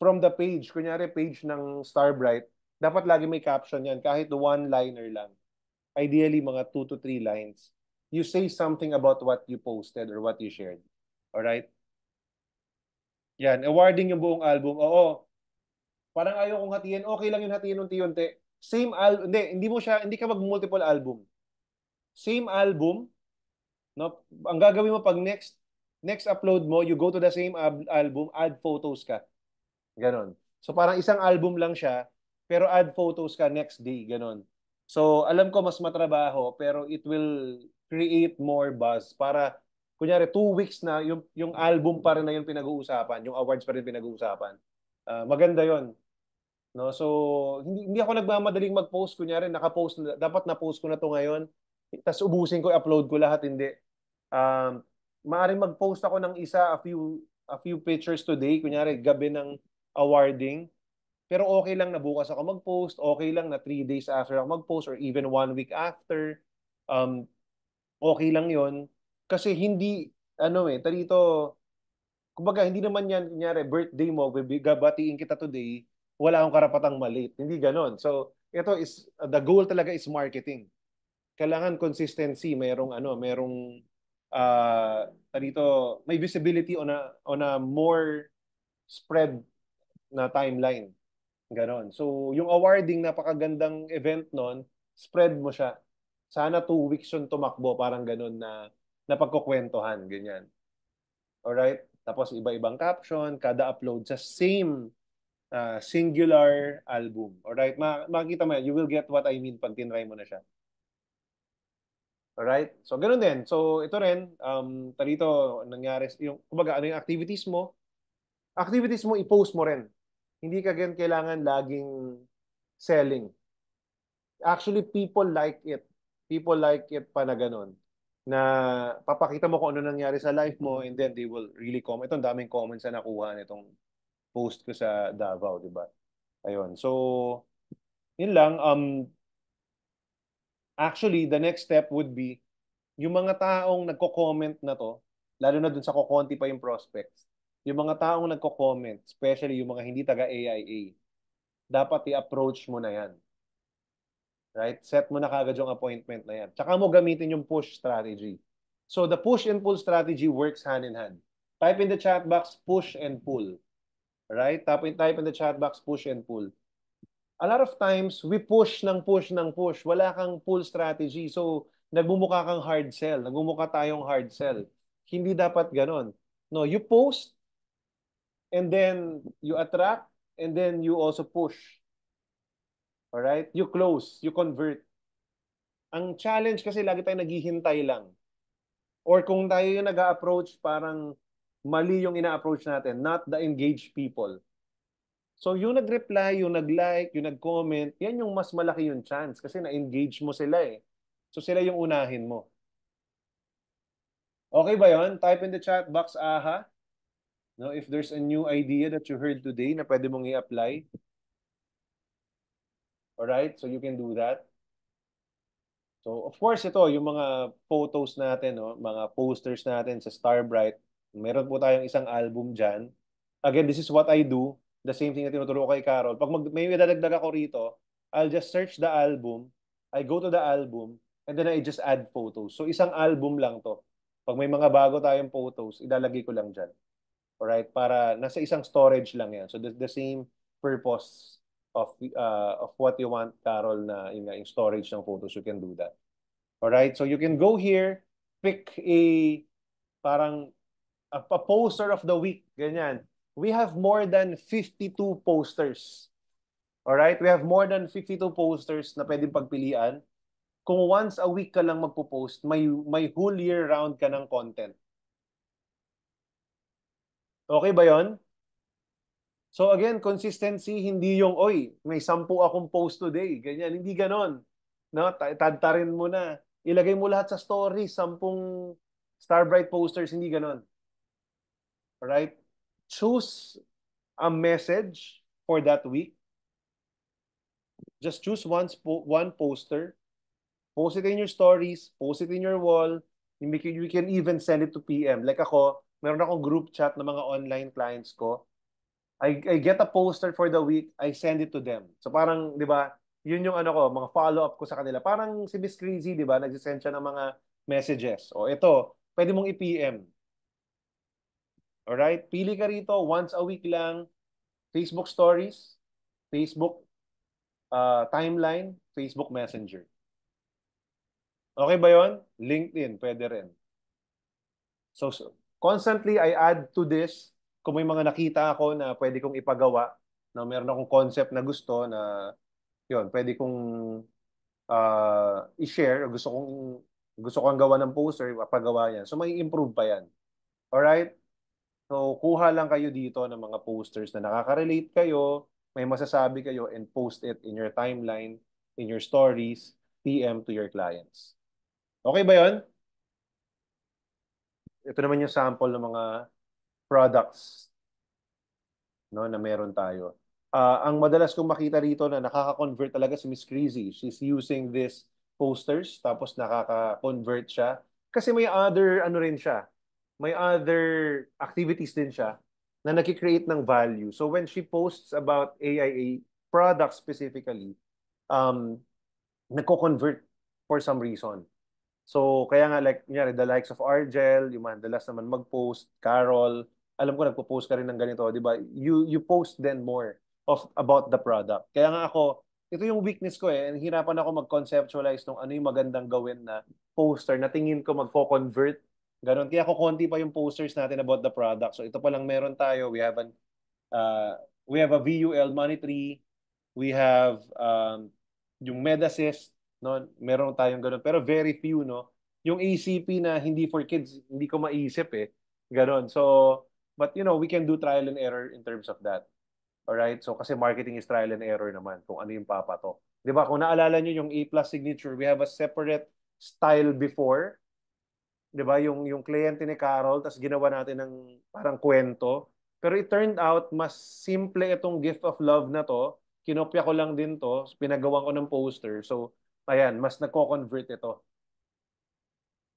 S1: from the page, kunyari page ng Starbright, dapat lagi may caption yan, kahit one-liner lang. Ideally, mga 2 to 3 lines. You say something about what you posted or what you shared. Alright? Yan, awarding yung buong album. Oo, parang ayaw kong hatiin. Okay lang yung hatiin unti-unti. Same album, hindi ka mag-multiple album. Same album, no? Ang gagawin mo pag next upload mo, you go to the same album, add photos ka. Ganon. So parang isang album lang siya, pero add photos ka next day, ganon. So alam ko mas matrabaho, pero it will create more buzz para kunyari 2 weeks na yung album pa rin na yung pinag-uusapan, yung awards pa rin pinag-uusapan. Maganda 'yon, no? So hindi ako nagmamadaling mag-post, kunyari naka-post dapat na-post ko na to ngayon. Tapos ubusin ko, upload ko lahat, hindi. Um, Maaring mag-post ako ng a few pictures today, kunyari gabi ng awarding. Pero okay lang na bukas ako mag-post, okay lang na 3 days after ako mag-post or even 1 week after. Um, okay lang yon. Kasi hindi, tarito, kumbaga hindi naman yan, kunyari, birthday mo, babatiin kita today, wala akong karapatang malate. Hindi ganon. So, ito is, the goal talaga is marketing. Kailangan consistency, merong tarito, may visibility on a more spread na timeline. Ganon. So, yung awarding, napakagandang event nun, spread mo siya. Sana 2 weeks yung tumakbo, parang ganon na napagkukwentuhan, ganyan. Alright? Tapos iba-ibang caption, kada upload sa same singular album. Alright? Makikita mo yan, you will get what I mean pag tinry mo na siya. Alright? So, ganun din. So, ito rin, tarito, nangyari, kumbaga, ano yung activities mo? Activities mo, i-post mo rin. Hindi ka ganyan kailangan laging selling. Actually, people like it. People like it pa na ganun. Na papakita mo kung ano nangyari sa life mo and then they will really comment. Ito, daming comments na nakuha nitong post ko sa Davao, di ba? Ayun. So, yun lang. Actually, the next step would be yung mga taong nagko-comment na to, lalo na dun sa kukonti pa yung prospects. yung mga taong nagko-comment, especially yung mga hindi taga-AIA, dapat i-approach mo na yan. Right? Set mo na kagad yung appointment na yan. Tsaka mo gamitin yung push strategy. So the push and pull strategy works hand in hand. Type in the chat box, push and pull. Right? Type in the chat box, push and pull. A lot of times, we push ng push ng push. Wala kang pull strategy. So, nagmumukha kang hard sell. Nagmumukha tayong hard sell. Hindi dapat ganon. No, you post, and then you attract, and then you also push. Alright? You close, you convert. Ang challenge kasi lagi tayong naghihintay lang. Or kung tayo yung nag-a-approach, parang mali yung ina-approach natin, not the engaged people. So yung nag-reply, yung nag-like, yung nag-comment, yan yung mas malaki yung chance kasi na-engage mo sila eh. So sila yung unahin mo. Okay ba yon? Type in the chat box, aha. No, if there's a new idea that you heard today na pwede mong i-apply. Alright, so you can do that. So of course ito, yung mga photos natin, no, mga posters natin sa Starbright, meron po tayong isang album dyan. Again, this is what I do. The same thing na tinuturo ko kay Carol. Pag may dadagdag ako rito, I'll just search the album, I go to the album, and then I just add photos. So isang album lang to. Pag may mga bago tayong photos, ilalagay ko lang dyan. Alright? Para nasa isang storage lang yan. So the same purpose of what you want, Carol, na yung storage ng photos, you can do that. Alright? So you can go here, pick parang a poster of the week. Ganyan. We have more than 52 posters. Alright? We have more than 52 posters na pwedeng pagpilian. Kung once a week ka lang magpo-post, may whole year round ka ng content. Okay ba yon? So again, consistency, hindi yung, oy, may 10 akong post today. Ganyan, hindi ganon. No? Tadtarin mo na. Ilagay mo lahat sa story, 10 Starbright posters, hindi ganon. Alright? Choose a message for that week. Just choose one poster. Post it in your stories, post it in your wall. You can even send it to PM. Like ako, meron akong group chat ng mga online clients ko. I get a poster for the week, I send it to them. So parang, di ba, yun yung ano ko, mga follow-up ko sa kanila. Parang si Miss Crazy, di ba, nagsisend siya ng mga messages. O ito, pwede mong i-PM. Alright? Pili ka rito, once a week lang, Facebook Stories, Facebook Timeline, Facebook Messenger. Okay ba yon? LinkedIn, pwede rin. So, constantly I add to this kung may mga nakita ako na pwede kong ipagawa, na meron akong concept na gusto na yun, pwede kong i-share, gusto kong gawa ng poster, papagawa yan. So may improve pa yan. Alright? So kuha lang kayo dito ng mga posters na nakaka-relate kayo, may masasabi kayo, and post it in your timeline, in your stories, PM to your clients. Okay ba yon? Ito naman yung sample ng mga products, no, na meron tayo. Ang madalas kong makita rito na nakaka-convert talaga si Miss Crazy. She's using this posters, tapos nakaka-convert siya. Kasi may other, ano rin siya, may other activities din siya na nag-create ng value. So when she posts about AIA products specifically, um, nagko-convert for some reason. So, kaya nga, like, kunyari, the likes of Argel, yung madalas naman mag-post, Carol, alam ko nagpo-post ka rin ng ganito, di ba? You post then more about the product. Kaya nga ako, ito yung weakness ko eh. Hirapan ako mag-conceptualize nung ano yung magandang gawin na poster na tingin ko magko-convert. Ganon. Kaya ako konti pa yung posters natin about the product. So, ito pa lang meron tayo. We have a VUL Money Tree. We have yung MedAssist, no? Meron tayong ganun. Pero very few, no? Yung ACP na hindi for kids, hindi ko maisip eh. Ganon. So, but you know, we can do trial and error in terms of that. Alright? So, kasi marketing is trial and error naman kung ano yung papatok. Di ba? Kung naalala nyo yung A+ signature, we have a separate style before. Di ba? Yung kliyente ni Carol, tapos ginawa natin ng parang kwento. Pero it turned out, mas simple itong gift of love na to. Kinopya ko lang din to, pinagawa ko ng poster. So, ayan, mas nagko-convert ito.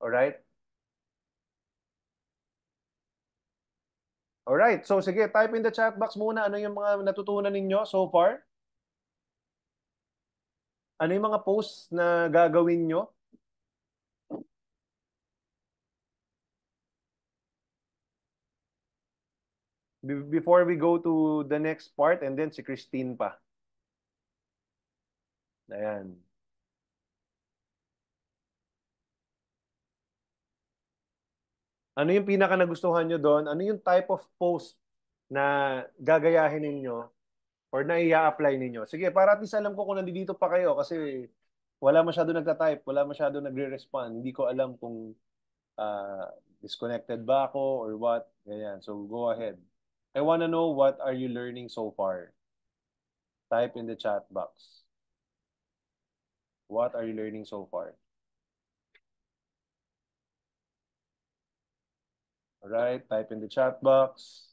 S1: Alright? Alright, so sige, type in the chat box muna. Ano yung mga natutunan ninyo so far? Ano yung mga posts na gagawin nyo? Before we go to the next part, and then si Christine pa. Ayan. Ano yung pinaka nagustuhan nyo doon? Ano yung type of post na gagayahin ninyo or na i-apply ninyo? Sige, para at least alam ko kung nandito pa kayo kasi wala masyado nagta-type, wala masyado nagre-respond. Hindi ko alam kung uh, disconnected ba ako or what. Ganyan. So go ahead. I wanna know what are you learning so far? Type in the chat box. What are you learning so far? All right, type in the chat box.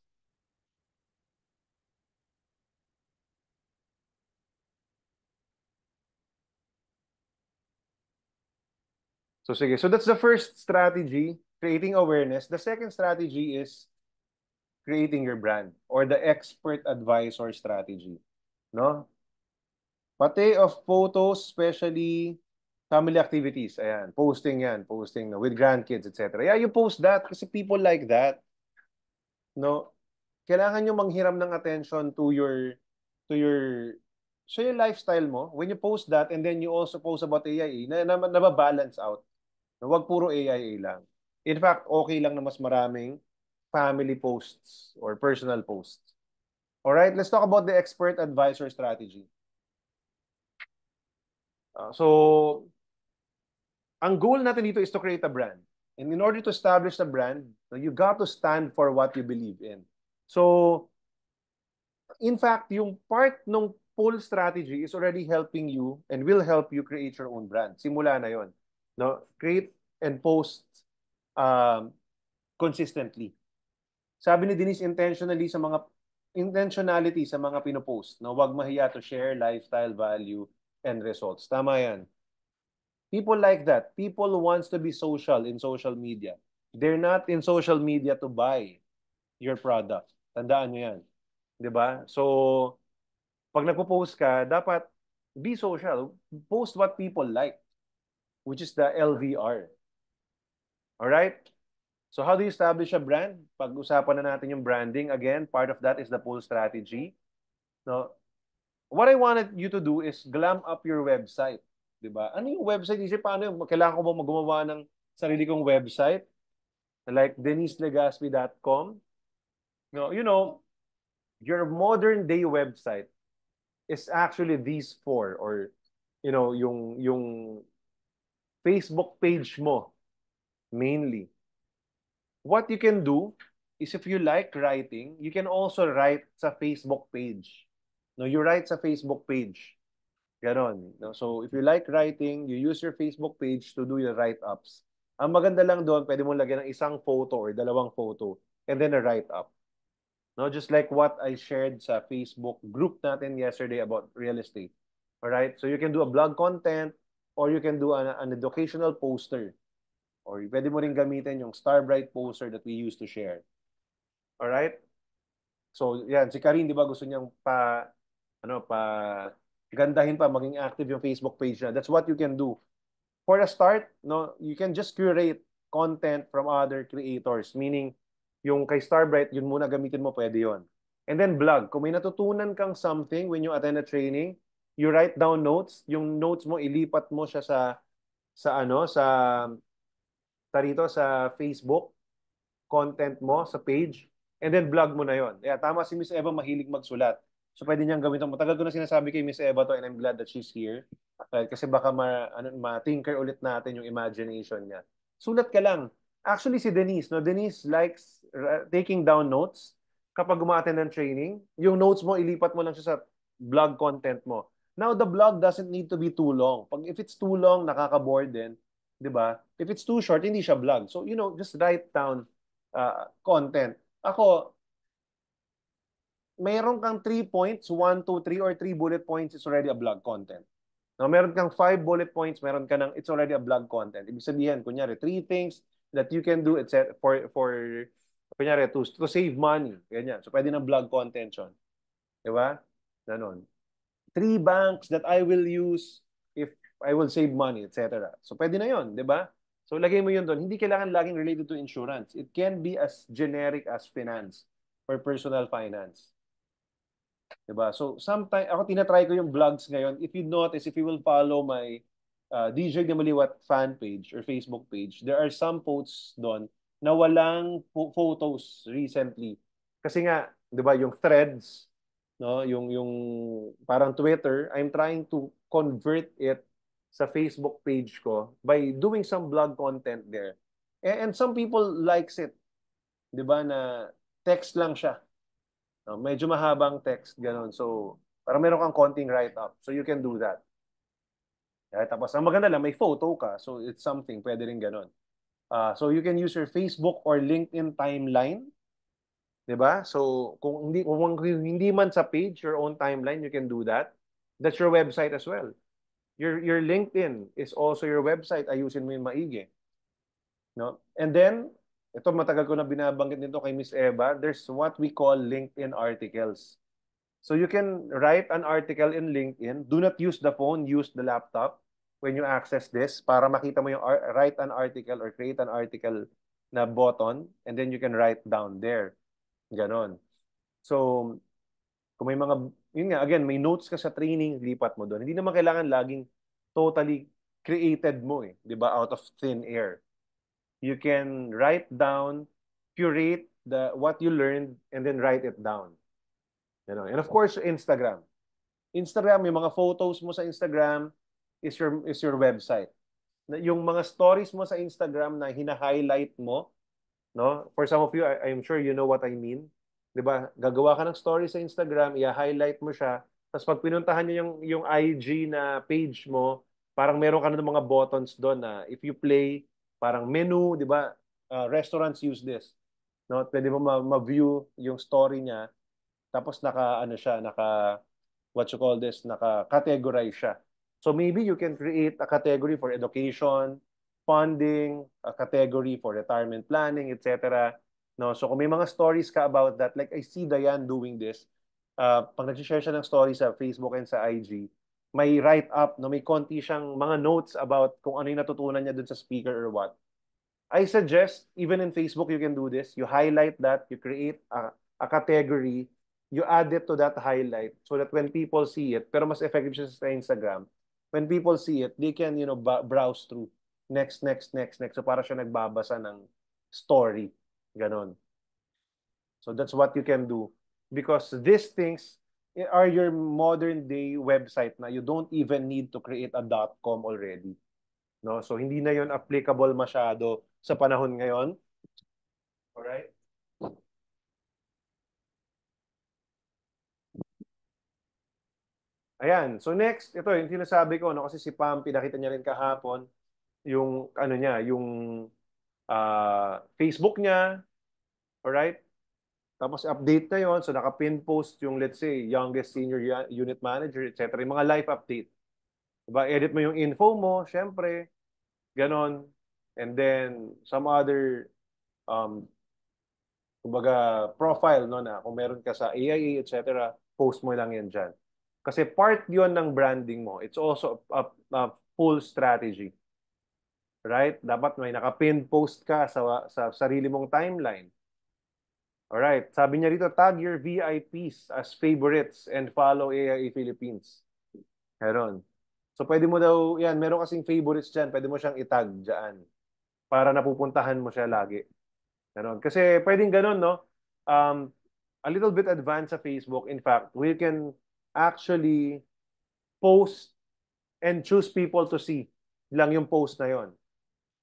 S1: So sige, so that's the first strategy, creating awareness. The second strategy is creating your brand or the expert advisor strategy, no? Pati of photos, especially family activities. Ayan, posting yan, posting no, with grandkids, etc. Yeah, you post that kasi people like that, no? Kailangan nyo manghiram ng attention to your so yung lifestyle mo. When you post that and then you also post about AIA, nababalance out. Huwag puro AIA lang. In fact, okay lang na mas maraming family posts or personal posts. All right, let's talk about the expert advisor strategy. So, ang goal natin dito is to create a brand. And in order to establish a brand, you got to stand for what you believe in. So, in fact, yung part ng pull strategy is already helping you and will help you create your own brand. Simula na yon. No? Create and post um, consistently. Sabi ni Denise, intentionality sa mga pinopost. No? Huwag mahiya to share lifestyle, value, and results. Tama yan. People like that. People wants to be social in social media. They're not in social media to buy your product. Tandaan nyo yan. 'Di ba? So, pag nagpo-post ka, dapat be social. Post what people like, which is the LVR. Alright? So how do you establish a brand? Pag-usapan na natin yung branding. Again, part of that is the pull strategy. No? What I wanted you to do is glam up your website. 'Di ba? Ano yung website? Isip paano yung kailangan ko ba gumawa ng sarili kong website? Like denislegaspi.com. No, you know, your modern day website is actually these four or yung Facebook page mo mainly. What you can do is if you like writing, you can also write sa Facebook page. No, you write sa Facebook page. Ganon. No? So if you like writing, you use your Facebook page to do your write-ups. Ang maganda lang doon, pwede mo lagyan ng isang photo or dalawang photo and then a write-up. No, just like what I shared sa Facebook group natin yesterday about real estate. All right? So you can do a blog content or you can do an educational poster. Or pwede mo rin gamitin yung Starbright poster that we used to share. All right? So, yan, si Karin, di ba gusto niyang gandahin pa, maging active yung Facebook page na. That's what you can do. For a start, no, you can just curate content from other creators. Meaning, yung kay Starbright, yun muna gamitin mo, pwede yun. And then blog. Kung may natutunan kang something when you attend a training, you write down notes. Yung notes mo, ilipat mo siya sa Facebook content mo sa page, and then blog mo na yon. Yeah, tama si Miss Eva, mahilig magsulat. So pwede niyang gawin ito. Matagal ko na sinasabi kay Miss Eva to and I'm glad that she's here. Kasi baka ma-tinker ulit natin yung imagination niya. Sulat ka lang. Actually si Denise, no? Denise likes taking down notes kapag umaattend ng training. Yung notes mo, ilipat mo lang siya sa blog content mo. Now, the blog doesn't need to be too long. If it's too long, nakaka-bored din. 'Di ba? If it's too short, hindi siya vlog. So, just write down content. Ako, mayroon kang 3 points, 1, 2, 3, or 3 bullet points is already a blog content. Now, meron kang 5 bullet points, meron ka ng, it's already a blog content. Ibig sabihin, kunyari, 3 things that you can do, etc. Kunyari, to save money. Ganyan. So, pwede ng blog content yun. Di ba? Ganon. 3 banks that I will use if I will save money, etc. So, pwede na yun, di ba? So, lagay mo yun doon. Hindi kailangan laging related to insurance. It can be as generic as finance or personal finance. Diba? So, sometimes, ako tinatry ko yung vlogs ngayon. If you notice, if you will follow my DJ Gamaliwat fan page or Facebook page, there are some posts doon na walang photos recently. Kasi nga, di ba, yung threads, no, yung parang Twitter, I'm trying to convert it sa Facebook page ko by doing some blog content there. And some people likes it, di ba, na text lang siya. No, medyo mahabang text, ganun. So, para meron kang konting write-up. So, you can do that. Right? Tapos, ang maganda lang, may photo ka. So, it's something. Pwede rin ganun. So, you can use your Facebook or LinkedIn timeline. Diba? So, kung hindi man sa page, your own timeline, you can do that. That's your website as well. Your LinkedIn is also your website. Ayusin mo yung maigi. No? And then, ito matagal ko na binabanggit nito kay Miss Eva, there's what we call LinkedIn articles. So you can write an article in LinkedIn. Do not use the phone, use the laptop when you access this para makita mo yung write an article or create an article na button and then you can write down there. Ganon. So, kung may mga, yun nga, again, may notes ka sa training, lipat mo doon. Hindi naman kailangan laging totally created mo eh, di ba, out of thin air. You can write down, curate what you learned, and then write it down. You know? And of course, Instagram. Instagram, yung mga photos mo sa Instagram is your website. Yung mga stories mo sa Instagram na hina-highlight mo, no? For some of you, I'm sure you know what I mean. 'Di ba? Gagawa ka ng story sa Instagram, i-highlight mo siya, tapos pag pinuntahan niyo yung IG na page mo, parang meron ka na ng mga buttons doon na if you play, parang menu, 'di ba? Restaurants use this. No? Pwede mo ma-view yung story niya, tapos naka ano siya, what you call this, naka-categorize siya. So maybe you can create a category for education, funding, a category for retirement planning, etc. No, so kung may mga stories ka about that, like I see Diane doing this, pag nag-share siya ng stories sa Facebook and sa IG, may write-up, no, may konti siyang mga notes about kung ano yung natutunan niya dun sa speaker or what. I suggest, even in Facebook, you can do this. You highlight that, you create a category, you add it to that highlight so that when people see it, pero mas effective siya sa Instagram, when people see it, they can, browse through. Next, next, next, next. So para siya nagbabasa ng story. Ganon. So that's what you can do. Because these things are your modern day website na you don't even need to create a .com already. No? So hindi na 'yon applicable masyado sa panahon ngayon. All right? Ayan. So next, ito yung sinasabi ko, no, kasi si Pam pinakita niya rin kahapon yung ano niya, yung Facebook niya, all right? Tapos update na 'yon, so naka-pin post yung let's say youngest senior unit manager, etc. Yung mga life update. Diba? Edit mo yung info mo, syempre, ganon. And then some other kumbaga profile no na kung meron ka sa AIA etc. post mo lang yan diyan. Kasi part 'yon ng branding mo. It's also a full strategy. Right? Dapat may naka-pin post ka sa sarili mong timeline. Alright, sabi niya rito, tag your VIPs as favorites and follow AIA Philippines. Meron. So pwede mo daw, yan, meron kasing favorites dyan, pwede mo siyang itag dyan para napupuntahan mo siya lagi. Ganon. Kasi pwedeng ganon, no? A little bit advanced sa Facebook. In fact, we can actually post and choose people to see lang yung post na yon.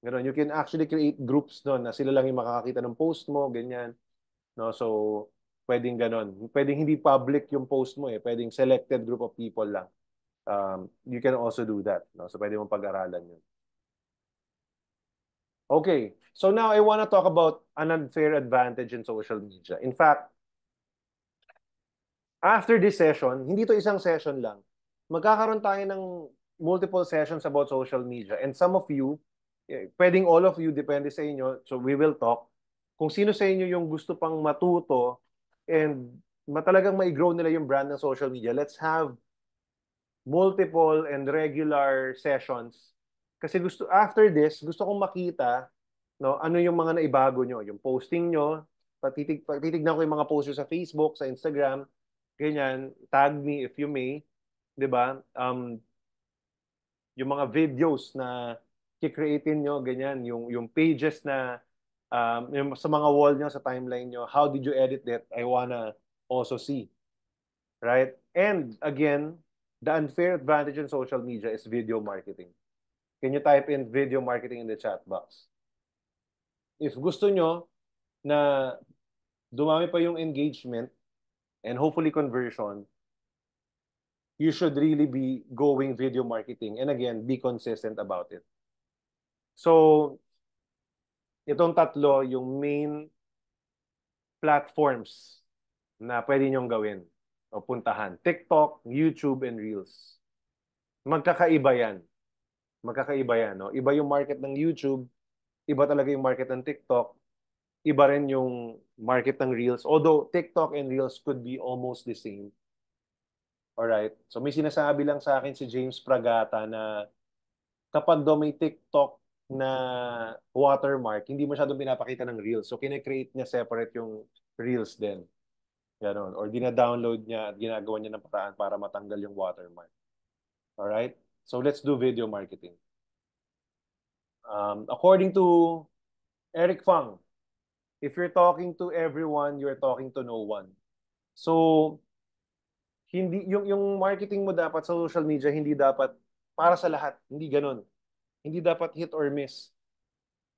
S1: Ganon. You can actually create groups doon na sila lang yung makakakita ng post mo, ganyan. No? So, pwedeng ganon. Pwedeng hindi public yung post mo eh. Pwedeng selected group of people lang. You can also do that. No? So, pwede mong pag-aralan yun. Okay, so now I want to talk about an unfair advantage in social media. In fact, after this session, hindi to isang session lang. Magkakaroon tayo ng multiple sessions about social media. And some of you, pwedeng all of you, depende sa inyo, so we will talk kung sino sa inyo yung gusto pang matuto and matalagang ma-grow nila yung brand ng social media, let's have multiple and regular sessions. Kasi after this, gusto kong makita, no, ano yung mga naibago nyo, yung posting nyo, patitignan ko yung mga posts nyo sa Facebook, sa Instagram, ganyan, tag me if you may, 'di ba? Yung mga videos na kikreatin nyo, ganyan, yung pages na yung sa mga wall nyo, sa timeline nyo, how did you edit that? I wanna also see, right? And again, the unfair advantage in social media is video marketing. Can you type in video marketing in the chat box? If gusto nyo na dumami pa yung engagement and hopefully conversion, you should really be going video marketing. And again, be consistent about it. So, itong tatlo, yung main platforms na pwede nyong gawin o puntahan. TikTok, YouTube, and Reels. Magkakaiba yan. Magkakaiba yan. No? Iba yung market ng YouTube, iba talaga yung market ng TikTok, iba rin yung market ng Reels. Although TikTok and Reels could be almost the same. Alright? So may sinasabi lang sa akin si James Pragata na kapag daw may TikTok na watermark, hindi masyadong pinapakita ng Reels. So kine-create niya separate yung Reels din. Ganon. Or dina-download niya at ginagawa niya ng paraan para matanggal yung watermark. Alright? So let's do video marketing. According to Eric Fang, if you're talking to everyone, you're talking to no one. So, hindi yung marketing mo dapat sa social media hindi dapat para sa lahat, hindi ganoon. Hindi dapat hit or miss.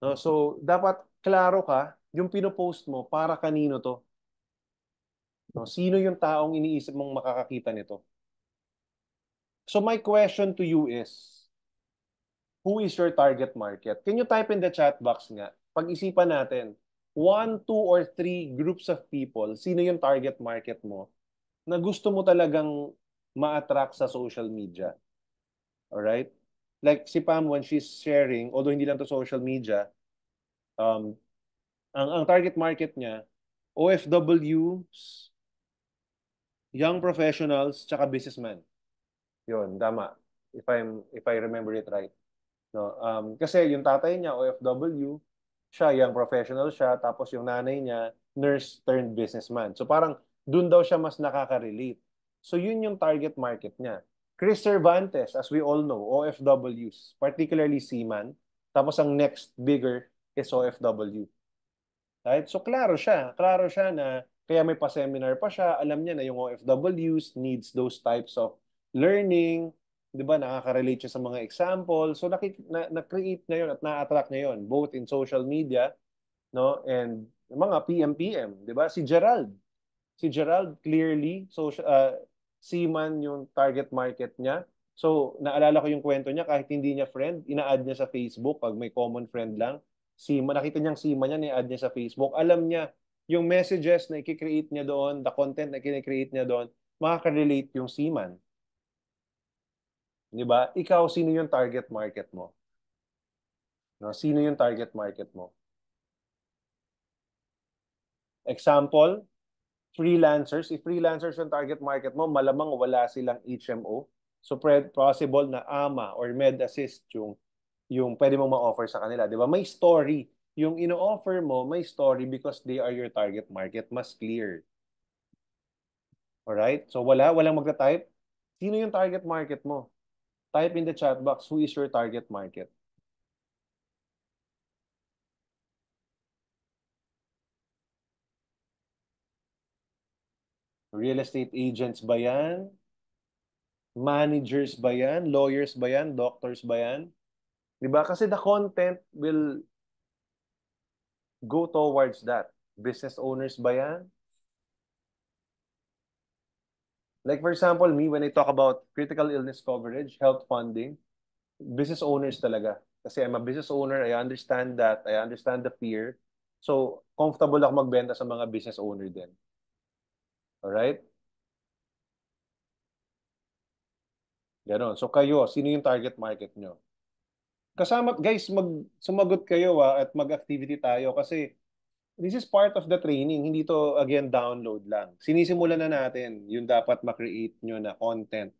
S1: No? So, dapat klaro ka yung pino-post mo para kanino to. No? Sino yung taong iniisip mong makakakita nito? So, my question to you is, who is your target market? Can you type in the chat box nga? Pag-isipan natin, 1, 2, or 3 groups of people, sino yung target market mo na gusto mo talagang ma-attract sa social media? Alright? Like si Pam, when she's sharing, although hindi lang to social media, um, ang target market niya, OFWs, young professionals, tsaka businessmen. Yun, tama. If I remember it right. No, kasi yung tatay niya, OFW, siya, young professional siya, tapos yung nanay niya, nurse turned businessman. So parang dun daw siya mas nakaka-relate. So yun yung target market niya. Chris Cervantes, as we all know, OFWs, particularly seaman. Tapos ang next bigger is OFW. Right? So klaro siya. Klaro siya na kaya may pa-seminar pa siya. Alam niya na yung OFWs needs those types of learning. 'Di ba? Nakaka-relate siya sa mga example. So na-create niya yun at na-attract niya yun both in social media, no, and mga PM, 'di ba? Si Gerald clearly seaman yung target market niya. So naalala ko yung kwento niya kahit hindi niya friend, ina-add niya sa Facebook pag may common friend lang. Seaman, nakita niyang seaman niya, ni-add niya sa Facebook. Alam niya yung messages na i-create niya doon, the content na i-create niya doon, makaka-relate yung seaman. 'Di ba? Ikaw, sino yung target market mo? No, sino yung target market mo? Example, freelancers. If freelancers yung target market mo, malamang wala silang HMO. So possible na AMA or Med Assist yung pwede mong ma-offer sa kanila, 'di ba? May story. Yung ino-offer mo, may story because they are your target market, mas clear. Alright? So walang magta-type. Sino yung target market mo? Type in the chat box, who is your target market? Real estate agents ba yan? Managers ba yan? Lawyers ba yan? Doctors ba yan? 'Di ba? Kasi the content will go towards that. Business owners ba yan? Like for example, me, when I talk about critical illness coverage, health funding, business owners talaga. Kasi I'm a business owner, I understand that, I understand the fear. So, comfortable ako magbenta sa mga business owner din. Alright? Ganon. So, kayo, sino yung target market nyo? Kasama, guys, sumagot kayo at mag-activity tayo kasi this is part of the training. Hindi to, again, download lang. Sinisimulan na natin yung dapat ma-create nyo na content.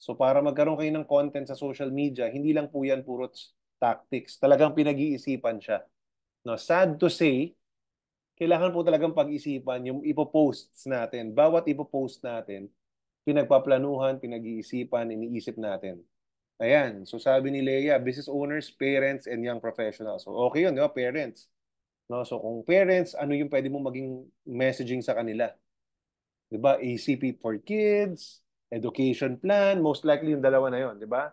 S1: So para magkaroon kayo ng content sa social media, hindi lang po yan puro tactics. Talagang pinag-iisipan siya. No, sad to say, kailangan po talagang pag-isipan yung ipoposts natin. Bawat ipopost natin, pinagpaplanuhan, pinag-iisipan, iniisip natin. Ayan. So sabi ni Leia, business owners, parents, and young professionals. So okay yun, di ba? Parents. No? So kung parents, ano yung pwede mo maging messaging sa kanila? Di ba? ACP for kids, education plan, most likely yung dalawa na yon, di ba?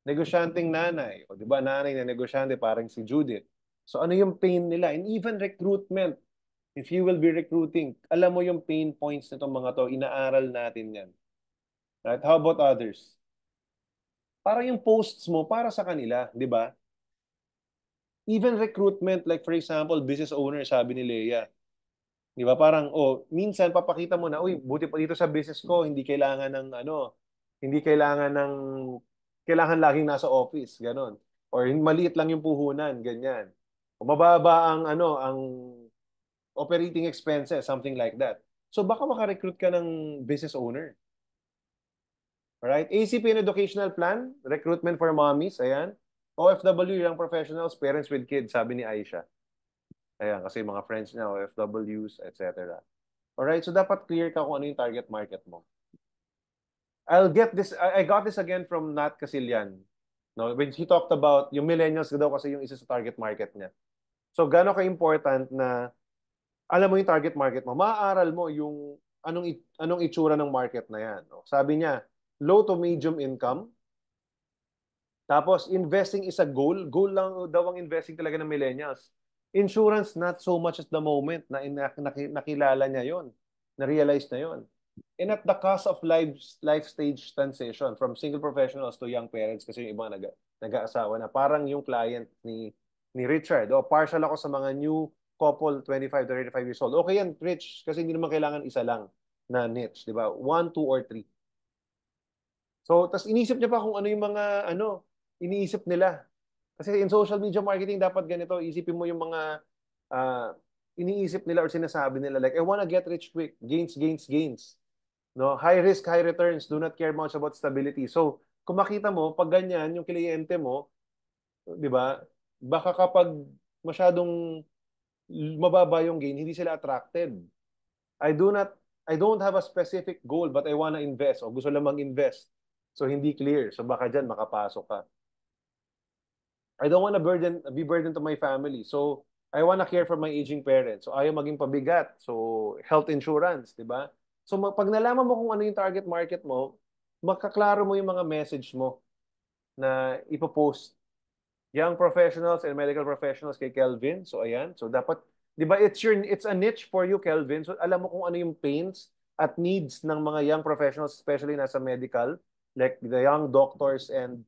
S1: Negosyanteng nanay, o di ba? Nanay na negosyante, parang si Judith. So ano yung pain nila? And even recruitment, if you will be recruiting, alam mo yung pain points nitong mga to, inaaral natin yan. Right? How about others? Para yung posts mo, para sa kanila, di ba? Even recruitment, like for example, business owner, sabi ni Leia, di ba? Parang, oh, minsan papakita mo na, uy, buti pa dito sa business ko, hindi kailangan ng ano, hindi kailangan ng, kailangan laging nasa office, ganon. Or maliit lang yung puhunan, ganyan. O mababa ang, ano, ang operating expenses, something like that. So baka makarecruit ka ng business owner. Alright? ACP and educational plan, recruitment for mommies, ayan. OFW, young professionals, parents with kids, sabi ni Aisha. Ayan, kasi mga friends niya, OFWs, etc. Alright, so dapat clear ka kung ano yung target market mo. I'll get this, I got this again from Nat Casillan. No, when he talked about yung millennials daw kasi yung isa sa target market niya. So, gaano ka-important na alam mo yung target market mo, maaaral mo yung anong itsura ng market na yan. No? Sabi niya, low to medium income. Tapos, investing is a goal. Goal lang daw ang investing talaga ng millennials. Insurance, not so much at the moment na nakilala niya yon, na-realize na yon. And at the cost of life stage transition from single professionals to young parents, kasi yung iba nag-aasawa na, parang yung client ni Richard. O, partial ako sa mga new couple, 25 to 35 years old. Okay yan, Rich, kasi hindi naman kailangan isa lang na niche, di ba? One, two, or three. So, tas inisip niya pa kung ano yung mga, iniisip nila. Kasi in social media marketing, dapat ganito, isipin mo yung mga uh, iniisip nila or sinasabi nila. Like, I wanna get rich quick. Gains, gains, gains. No? High risk, high returns. Do not care much about stability. So, kung makita mo, pag ganyan, yung kliyente mo, di ba, baka kapag masyadong mababa yung gain, hindi sila attracted. I do not, I don't have a specific goal, but I wanna invest. O gusto lang mag-invest. So, hindi clear. So, baka dyan makapasok ka. I don't want to be burden to my family. So, I want to care for my aging parents. So, ayaw maging pabigat. So, health insurance, di ba? So, pag nalaman mo kung ano yung target market mo, makaklaro mo yung mga message mo na ipopost. Young professionals and medical professionals kay Kelvin. So, ayan. So, dapat, di ba, it's a niche for you, Kelvin. So, alam mo kung ano yung pains at needs ng mga young professionals, especially nasa medical, like the young doctors and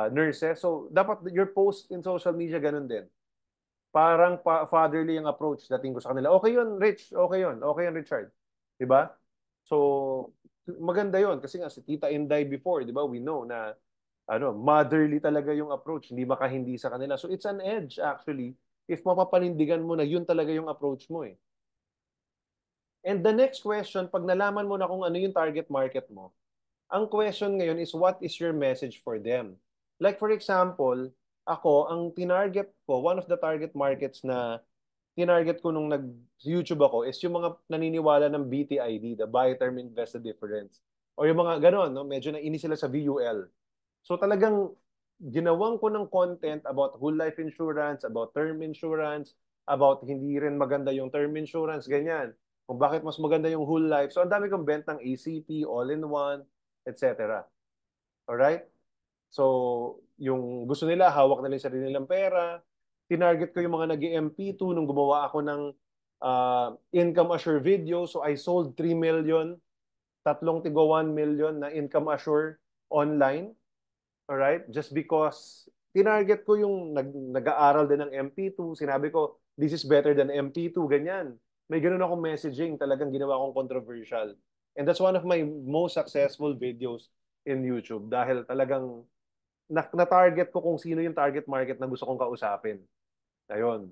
S1: nurses. So, dapat your post in social media ganun din. Parang fatherly yung approach dating ko sa kanila. Okay yun, Rich. Okay yun. Okay yun, Richard. Diba? So, maganda yun. Kasi nga, si Tita Inday before, di ba, we know na motherly talaga yung approach. Hindi makahindi sa kanila. So, it's an edge, actually, if mapapanindigan mo na yun talaga yung approach mo eh. And the next question, pag nalaman mo na kung ano yung target market mo, ang question ngayon is, what is your message for them? Like for example, ako, ang tinarget ko, one of the target markets na tinarget ko nung nag-YouTube ako is yung mga naniniwala ng BTID, the Buy Term Invest the Difference. O yung mga ganon, no? Medyo nainis sila sa VUL. So talagang ginawang ko ng content about whole life insurance, about term insurance, about hindi rin maganda yung term insurance, ganyan. Kung bakit mas maganda yung whole life. So ang dami kong bentang ACP, all-in-one, etc. Alright? So, yung gusto nila, hawak na lang sarili nilang pera. Tinarget ko yung mga nag-MP2 nung gumawa ako ng income assure video. So, I sold 3 million, tatlong tigo 1 million na income assure online. Alright? Just because tinarget ko yung nag-aaral din ng MP2. Sinabi ko, this is better than MP2, ganyan. May ganun akong messaging, talagang ginawa kong controversial. And that's one of my most successful videos in YouTube dahil talagang na-target ko kung sino yung target market na gusto kong kausapin. Ayun.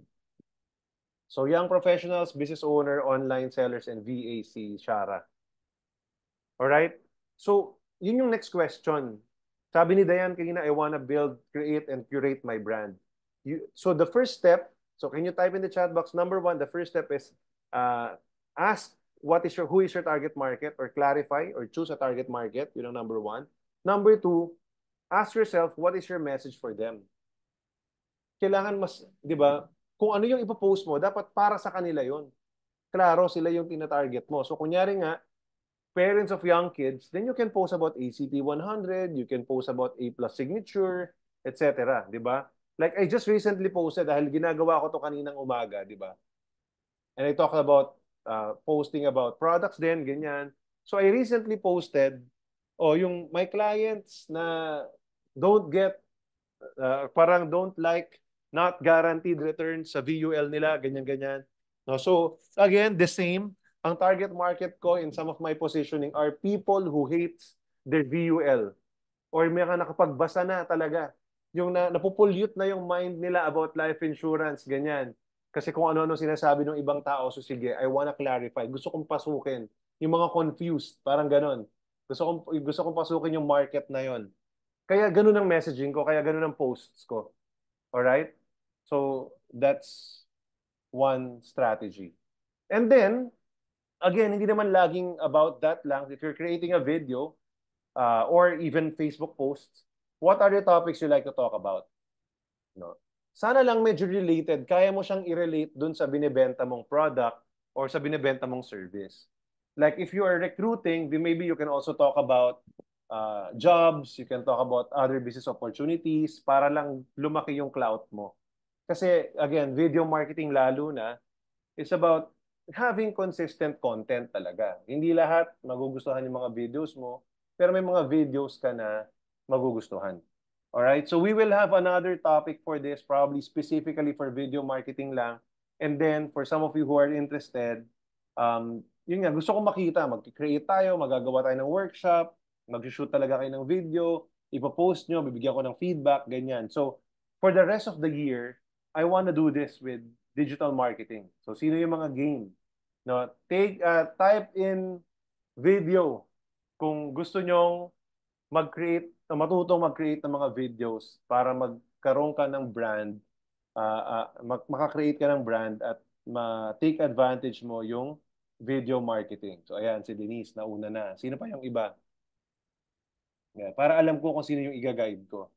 S1: So young professionals, business owner, online sellers, and VAC, Shara. Alright? So, yun yung next question. Sabi ni Dayan kanina, I wanna build, create, and curate my brand. So the first step, so can you type in the chat box, number one, the first step is ask who is your target market, or clarify or choose a target market, yun ang number one. Number two, ask yourself, what is your message for them? Kailangan mas, di ba, kung ano yung ipopost mo, dapat para sa kanila yon. Klaro, sila yung tina-target mo. So kunyari nga, parents of young kids, then you can post about ACT 100, you can post about A+ signature, etc. Di ba? Like I just recently posted dahil ginagawa ko to kaninang umaga, di ba? And I talked about posting about products din, ganyan. So I recently posted, yung my clients na don't get, parang don't like, not guaranteed returns sa VUL nila, ganyan-ganyan. No, so again, the same. Ang target market ko in some of my positioning are people who hates their VUL, or may nakapagbasa na talaga. Yung napupulyot na yung mind nila about life insurance, ganyan. Kasi kung ano-ano sinasabi ng ibang tao, so sige, I wanna clarify. Gusto kong pasukin. Yung mga confused, parang ganon. Gusto kong pasukin yung market na yon. Kaya ganun ang messaging ko, kaya ganun ang posts ko. Alright? So, that's one strategy. And then, again, hindi naman laging about that lang. If you're creating a video, or even Facebook posts, what are the topics you like to talk about? No? Sana lang medyo related, kaya mo siyang i-relate dun sa binibenta mong product or sa binibenta mong service. Like if you are recruiting, then maybe you can also talk about jobs, you can talk about other business opportunities para lang lumaki yung clout mo. Kasi again, video marketing lalo na, is about having consistent content talaga. Hindi lahat magugustuhan yung mga videos mo, pero may mga videos ka na magugustuhan. Alright, so we will have another topic for this, probably specifically for video marketing lang. And then, for some of you who are interested, yun nga, gusto kong makita, mag-create tayo, magagawa tayo ng workshop, mag-shoot talaga kayo ng video, ipopost nyo, bibigyan ko ng feedback, ganyan. So, for the rest of the year, I want to do this with digital marketing. So, sino yung mga game? No, type in video kung gusto nyong matutong mag-create ng mga videos para magkaroon ka ng brand, makakreate ka ng brand at ma-take advantage mo yung video marketing. So ayan, si Denise, nauna na. Sino pa yung iba? Yeah, para alam ko kung sino yung i-guide ko.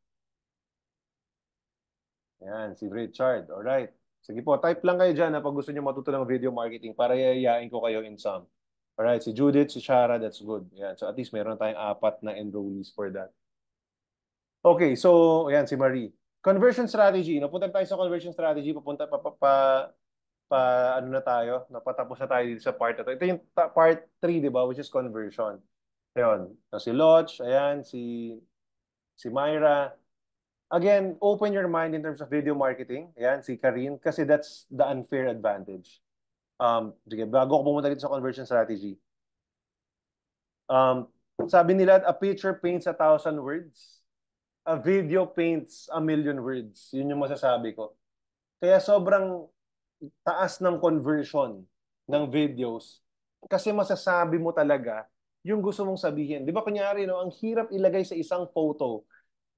S1: Ayan, si Richard. Alright. Sige po, type lang kayo dyan pag gusto nyo matuto ng video marketing para yayain ko kayo in some. Alright, si Judith, si Shara, that's good. Ayan, so at least meron tayong 4 na enrollees for that. Okay, so ayan si Marie. Conversion strategy. Napunta tayo sa conversion strategy. Papunta ano na tayo? Napatapos na tayo dito sa part na to. Ito yung part 3, di ba? Which is conversion. Ayun. So, si Lodge, ayan, si Myra. Again, open your mind in terms of video marketing. Ayan, si Karin. Kasi that's the unfair advantage. Sige, bago ako pumunta dito sa conversion strategy. Sabi nila, a picture paints 1,000 words. A video paints 1,000,000 words. Yun yung masasabi ko. Kaya sobrang taas ng conversion ng videos kasi masasabi mo talaga yung gusto mong sabihin. Di ba kunyari, no, ang hirap ilagay sa isang photo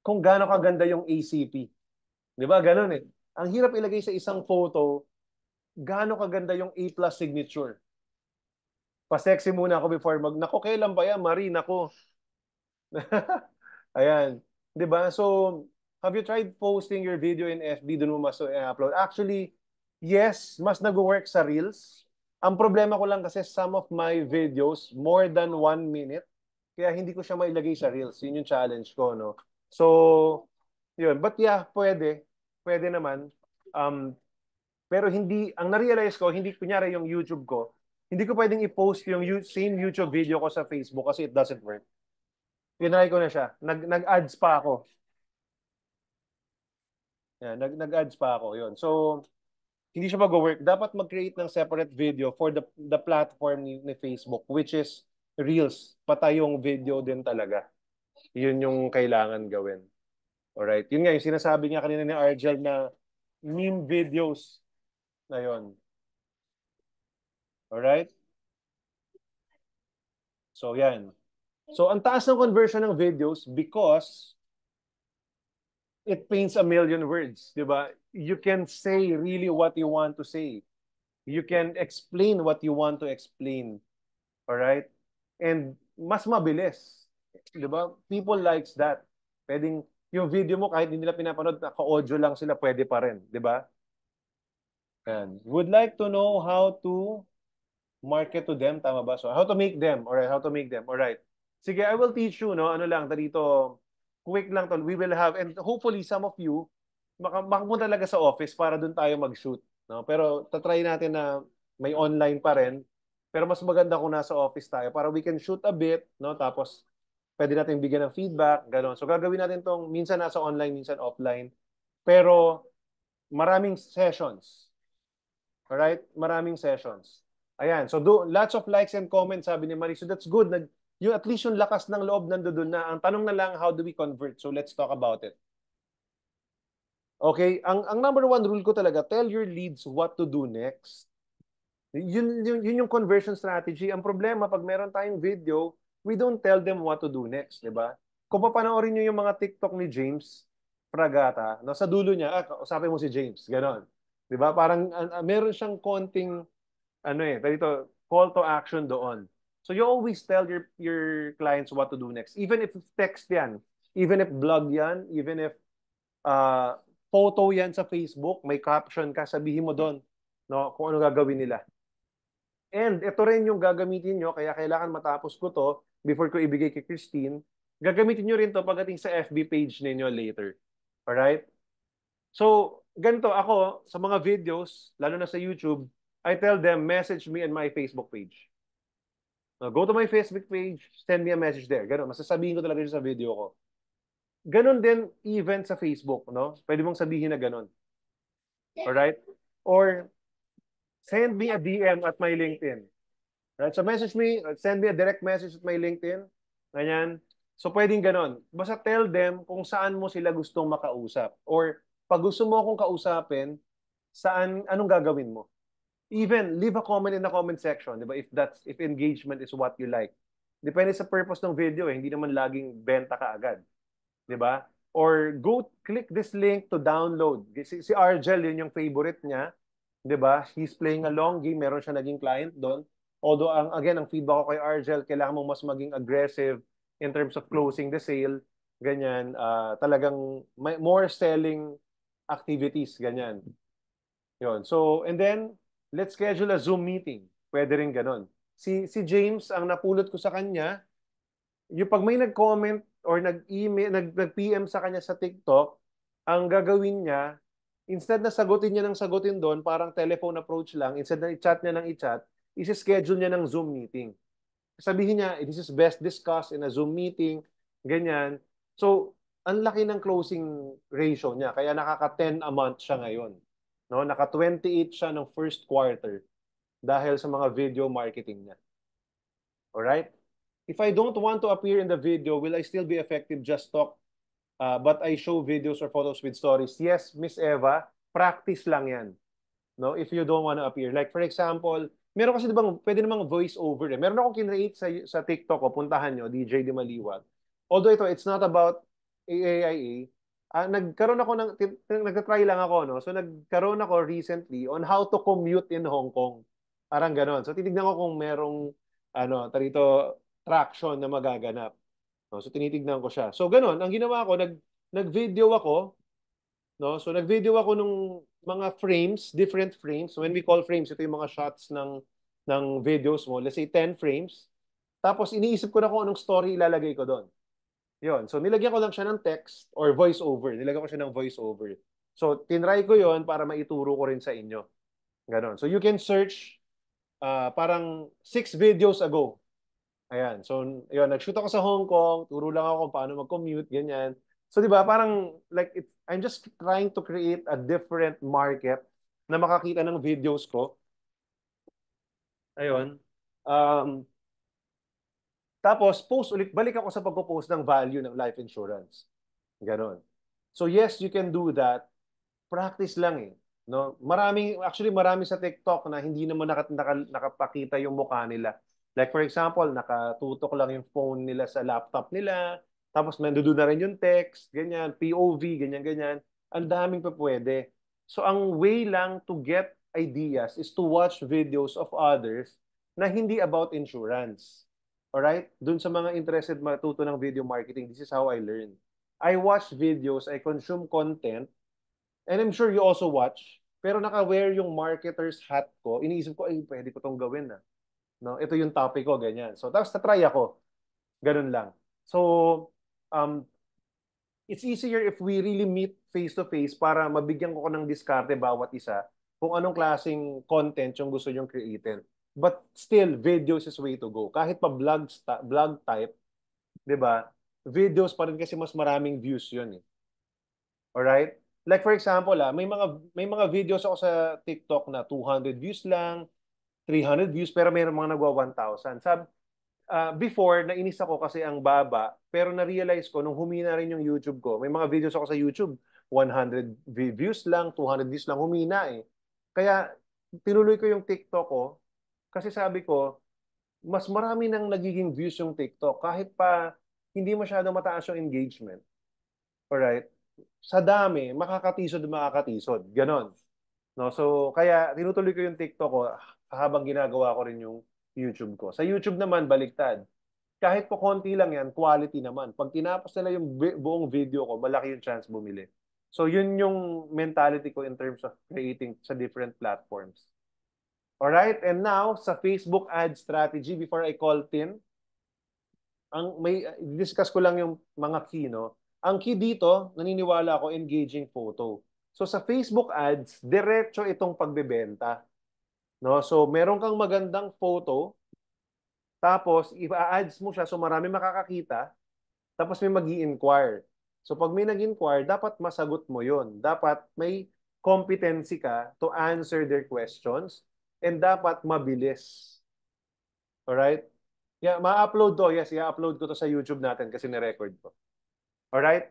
S1: kung gaano kaganda yung ACP. Di ba? Ganun eh. Ang hirap ilagay sa isang photo gaano kaganda yung A+ signature. Pa-sexy muna ako before nako, kailan ba yan, Marie? Nako. Ayan. 'Di ba? So, have you tried posting your video in FB? Doon mo mas i-upload. Actually, yes, mas nag-work sa Reels. Ang problema ko lang kasi some of my videos, more than 1 minute, kaya hindi ko siya mailagay sa Reels. Yun yung challenge ko, no? So, yun. But yeah, pwede. Pwede naman. Pero hindi, ang na-realize ko, hindi, kunyari yung YouTube ko, hindi ko pwedeng i-post yung same YouTube video ko sa Facebook kasi it doesn't work. Tinry ko na siya. Nag-ads pa ako. Yan, nag-ads pa ako. Yun. So, hindi siya mag-work. Dapat mag-create ng separate video for the platform ni Facebook, which is Reels. Patay yung video din talaga. Yun yung kailangan gawin. Alright. Yun nga, yung sinasabi niya kanina ni Argel na meme videos na yun. Alright? So, yan. So, ang taas ng conversion ng videos because it paints a million words, di ba? You can say really what you want to say. You can explain what you want to explain. Alright? And mas mabilis. Di ba? People likes that. Pwedeng, yung video mo kahit hindi nila pinapanood, naka-audio lang sila, pwede pa rin. Di ba? And would like to know how to market to them, tama ba? So, how to make them, alright, how to make them, alright. Sige, I will teach you, no? Ano lang, dito, quick lang to. We will have, and hopefully some of you, makapunta talaga sa office para doon tayo mag-shoot, no? Pero tatry natin na may online pa rin. Pero mas maganda kung nasa office tayo para we can shoot a bit, no? Tapos, pwede natin bigyan ng feedback, gano'n. So, gagawin natin tong minsan nasa online, minsan offline. Pero, maraming sessions. Alright? Maraming sessions. Ayan. So, lots of likes and comments, sabi ni Marie. So, that's good. Yung, at least yung lakas ng loob nandoon na. Ang tanong na lang, how do we convert? So, let's talk about it. Okay? Ang number one rule ko talaga, tell your leads what to do next. Yun yung conversion strategy. Ang problema, pag meron tayong video, we don't tell them what to do next, di ba? Kung papanoorin nyo yung mga TikTok ni James Fragata, no, sa dulo niya, usapin mo si James, ganon. Di ba? Parang meron siyang konting, dito, call to action doon. So you always tell your clients what to do next. Even if text yan, even if blog yan, even if uh, photo yan sa Facebook, may caption ka, sabihin mo doon, no, kung ano gagawin nila. And ito rin yung gagamitin nyo, kaya kailangan matapos ko to before ko ibigay kay Christine. Gagamitin nyo rin to pagdating sa FB page ninyo later. Alright? So, ganito ako, sa mga videos, lalo na sa YouTube, I tell them, message me on my Facebook page. Now, go to my Facebook page, send me a message there. Ganon, masasabihin ko talaga yun sa video ko. Ganon din, event sa Facebook, no? Pwede mong sabihin na ganon. Alright? Or, send me a DM at my LinkedIn. Right? So message me, send me a direct message at my LinkedIn. Ganyan. So pwedeng ganon. Basta tell them kung saan mo sila gustong makausap. Or pag gusto mo akong kausapin, anong gagawin mo? Even leave a comment in the comment section, di ba? If engagement is what you like. Depende sa purpose ng video, hindi naman laging benta ka agad. Di ba? Or click this link to download. Si Argel, yun yung favorite niya. 'Di ba? He's playing a long game, meron siya naging client doon. Although ang feedback ko kay Argel, kailangan mo mas maging aggressive in terms of closing the sale, ganyan, talagang more selling activities, ganyan. 'Yon. So, and then let's schedule a Zoom meeting. Pwede rin ganon. Si James, ang napulot ko sa kanya, yung pag may nag-comment or nag-email, nag-PM sa kanya sa TikTok, ang gagawin niya, instead na sagutin niya ng sagutin doon, parang telephone approach lang, instead na i-chat niya ng i-chat, isi-schedule niya ng Zoom meeting. Sabihin niya, this is best discussed in a Zoom meeting, ganyan. So, ang laki ng closing ratio niya, kaya nakaka-10 a month siya ngayon. No? Naka-28 siya ng first quarter dahil sa mga video marketing niya. Alright? If I don't want to appear in the video, will I still be effective? Just talk. But I show videos or photos with stories. Yes, Miss Eva, practice lang yan. No? If you don't want to appear. Like for example, meron kasi diba, pwede namang voice over. Meron akong kinreate sa TikTok ko, puntahan nyo, DJ Di Maliwag. Although it's not about AAIA. Nagkaroon ako nagtatry lang ako, no? So nagkaroon ako recently on how to commute in Hong Kong. Parang ganon. So titignan ko kung merong tarito traction na magaganap. No? So tinitignan ko siya. So ganon, ang ginawa ko, nag-video ako, no? So nag-video ako nung mga frames, different frames. So when we call frames, ito yung mga shots ng videos mo. Let's say 10 frames. Tapos iniisip ko na kung anong story ilalagay ko doon. Yun. So nilagyan ko lang siya ng text or voice over. Nilagyan ko siya ng voice over. So tinry ko yon para maituro ko rin sa inyo. Ganon. So you can search parang 6 videos ago. Ayan. So, yun, nag-shoot ako sa Hong Kong, turo lang ako kung paano mag-commute, ganyan. So, di ba, parang, like, I'm just trying to create a different market na makakita ng videos ko. Ayun. Tapos, balik ako sa pagpo-post ng value ng life insurance. Ganon. So, yes, you can do that. Practice lang eh. No? Marami sa TikTok na hindi naman nakapakita yung mukha nila. Like for example, nakatutok lang yung phone nila sa laptop nila, tapos nandoon na rin yung text, ganyan, POV, ganyan-ganyan. Ang daming pa pwede. So ang way lang to get ideas is to watch videos of others na hindi about insurance. Alright? Doon sa mga interested matuto ng video marketing, this is how I learn. I watch videos, I consume content, and I'm sure you also watch, pero naka-wear yung marketer's hat ko. Iniisip ko, ay, pwede ko tong gawin na. No? Ito yung topic ko, ganyan. So, tapos na-try ako. Ganun lang. So, um, it's easier if we really meet face-to-face para mabigyan ko ng diskarte bawat isa kung anong klaseng content yung gusto nyong creatin. But still, videos is way to go. Kahit pa vlog type, di ba? Videos pa rin kasi mas maraming views yun eh. Alright? Like for example, may mga videos ako sa TikTok na 200 views lang, 300 views, pero may mga nagwa 1,000. Before, nainis ako kasi ang baba, pero na-realize ko, nung humina rin yung YouTube ko, may mga videos ako sa YouTube, 100 views lang, 200 views lang, humina eh. Kaya, tinuloy ko yung TikTok ko, kasi sabi ko, mas marami nang nagiging views yung TikTok, kahit pa hindi masyado mataas yung engagement. Alright? Sa dami, makakatisod. Ganon. No? So, kaya tinutuloy ko yung TikTok ko habang ginagawa ko rin yung YouTube ko. Sa YouTube naman, baliktad. Kahit po konti lang yan, quality naman. Pag tinapos nila yung buong video ko, malaki yung chance bumili. So, yun yung mentality ko in terms of creating sa different platforms. Alright? And now, sa Facebook ad strategy, before I call Tin, discuss ko lang yung mga key, no? Ang key dito, naniniwala ako, engaging photo. So sa Facebook ads, diretso itong pagbebenta, no? So meron kang magandang photo, tapos i-ads mo siya so marami makakakita, tapos may magi-inquire. So pag may nag-inquire, dapat masagot mo 'yon. Dapat may competency ka to answer their questions and dapat mabilis. Alright? Yeah, ma-upload to. Yes, i-upload ko to sa YouTube natin kasi ni-record ko. Alright?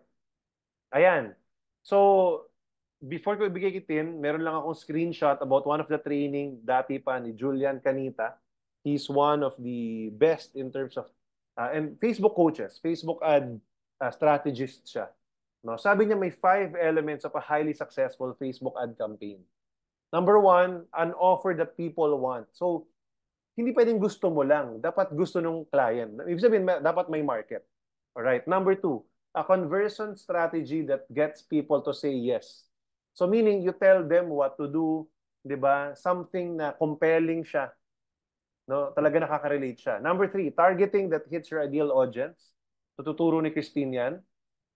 S1: Ayan. So, before ko ibigay kitin, meron lang akong screenshot about one of the training dati pa ni Julian Canita. He's one of the best in terms of and Facebook coaches, Facebook ad strategist siya. No, sabi niya may 5 elements of a highly successful Facebook ad campaign. Number 1, an offer that people want. So, hindi pwedeng gusto mo lang. Dapat gusto ng client. Ibig sabihin, dapat may market. Alright. Number 2, a conversion strategy that gets people to say yes. So meaning, you tell them what to do, di ba? Something na compelling siya. No? Talaga nakaka-relate siya. Number 3, targeting that hits your ideal audience. Tututuro ni Christine yan.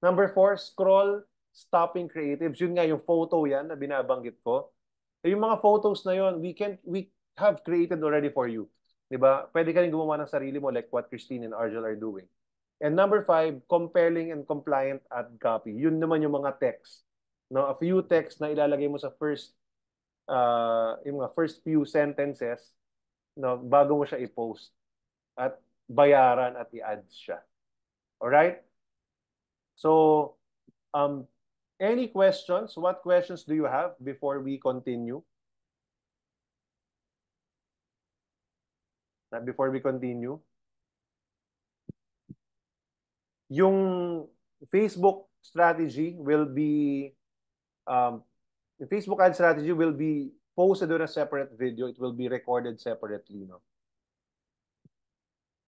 S1: Number 4, scroll stopping creatives. Yun nga, yung photo yan na binabanggit ko. Yung mga photos na yon, we have created already for you. 'Di ba? Pwede ka rin gumawa ng sarili mo like what Christine and Argel are doing. And number 5, compelling and compliant ad copy. Yun naman yung mga text. No, a few text na ilalagay mo sa yung mga first few sentences, no, bago mo siya i-post at bayaran at i-ads siya. All right? So, um, any questions? What questions do you have before we continue? Before we continue, yung Facebook strategy will be the Facebook ad strategy will be posted on a separate video. It will be recorded separately, no?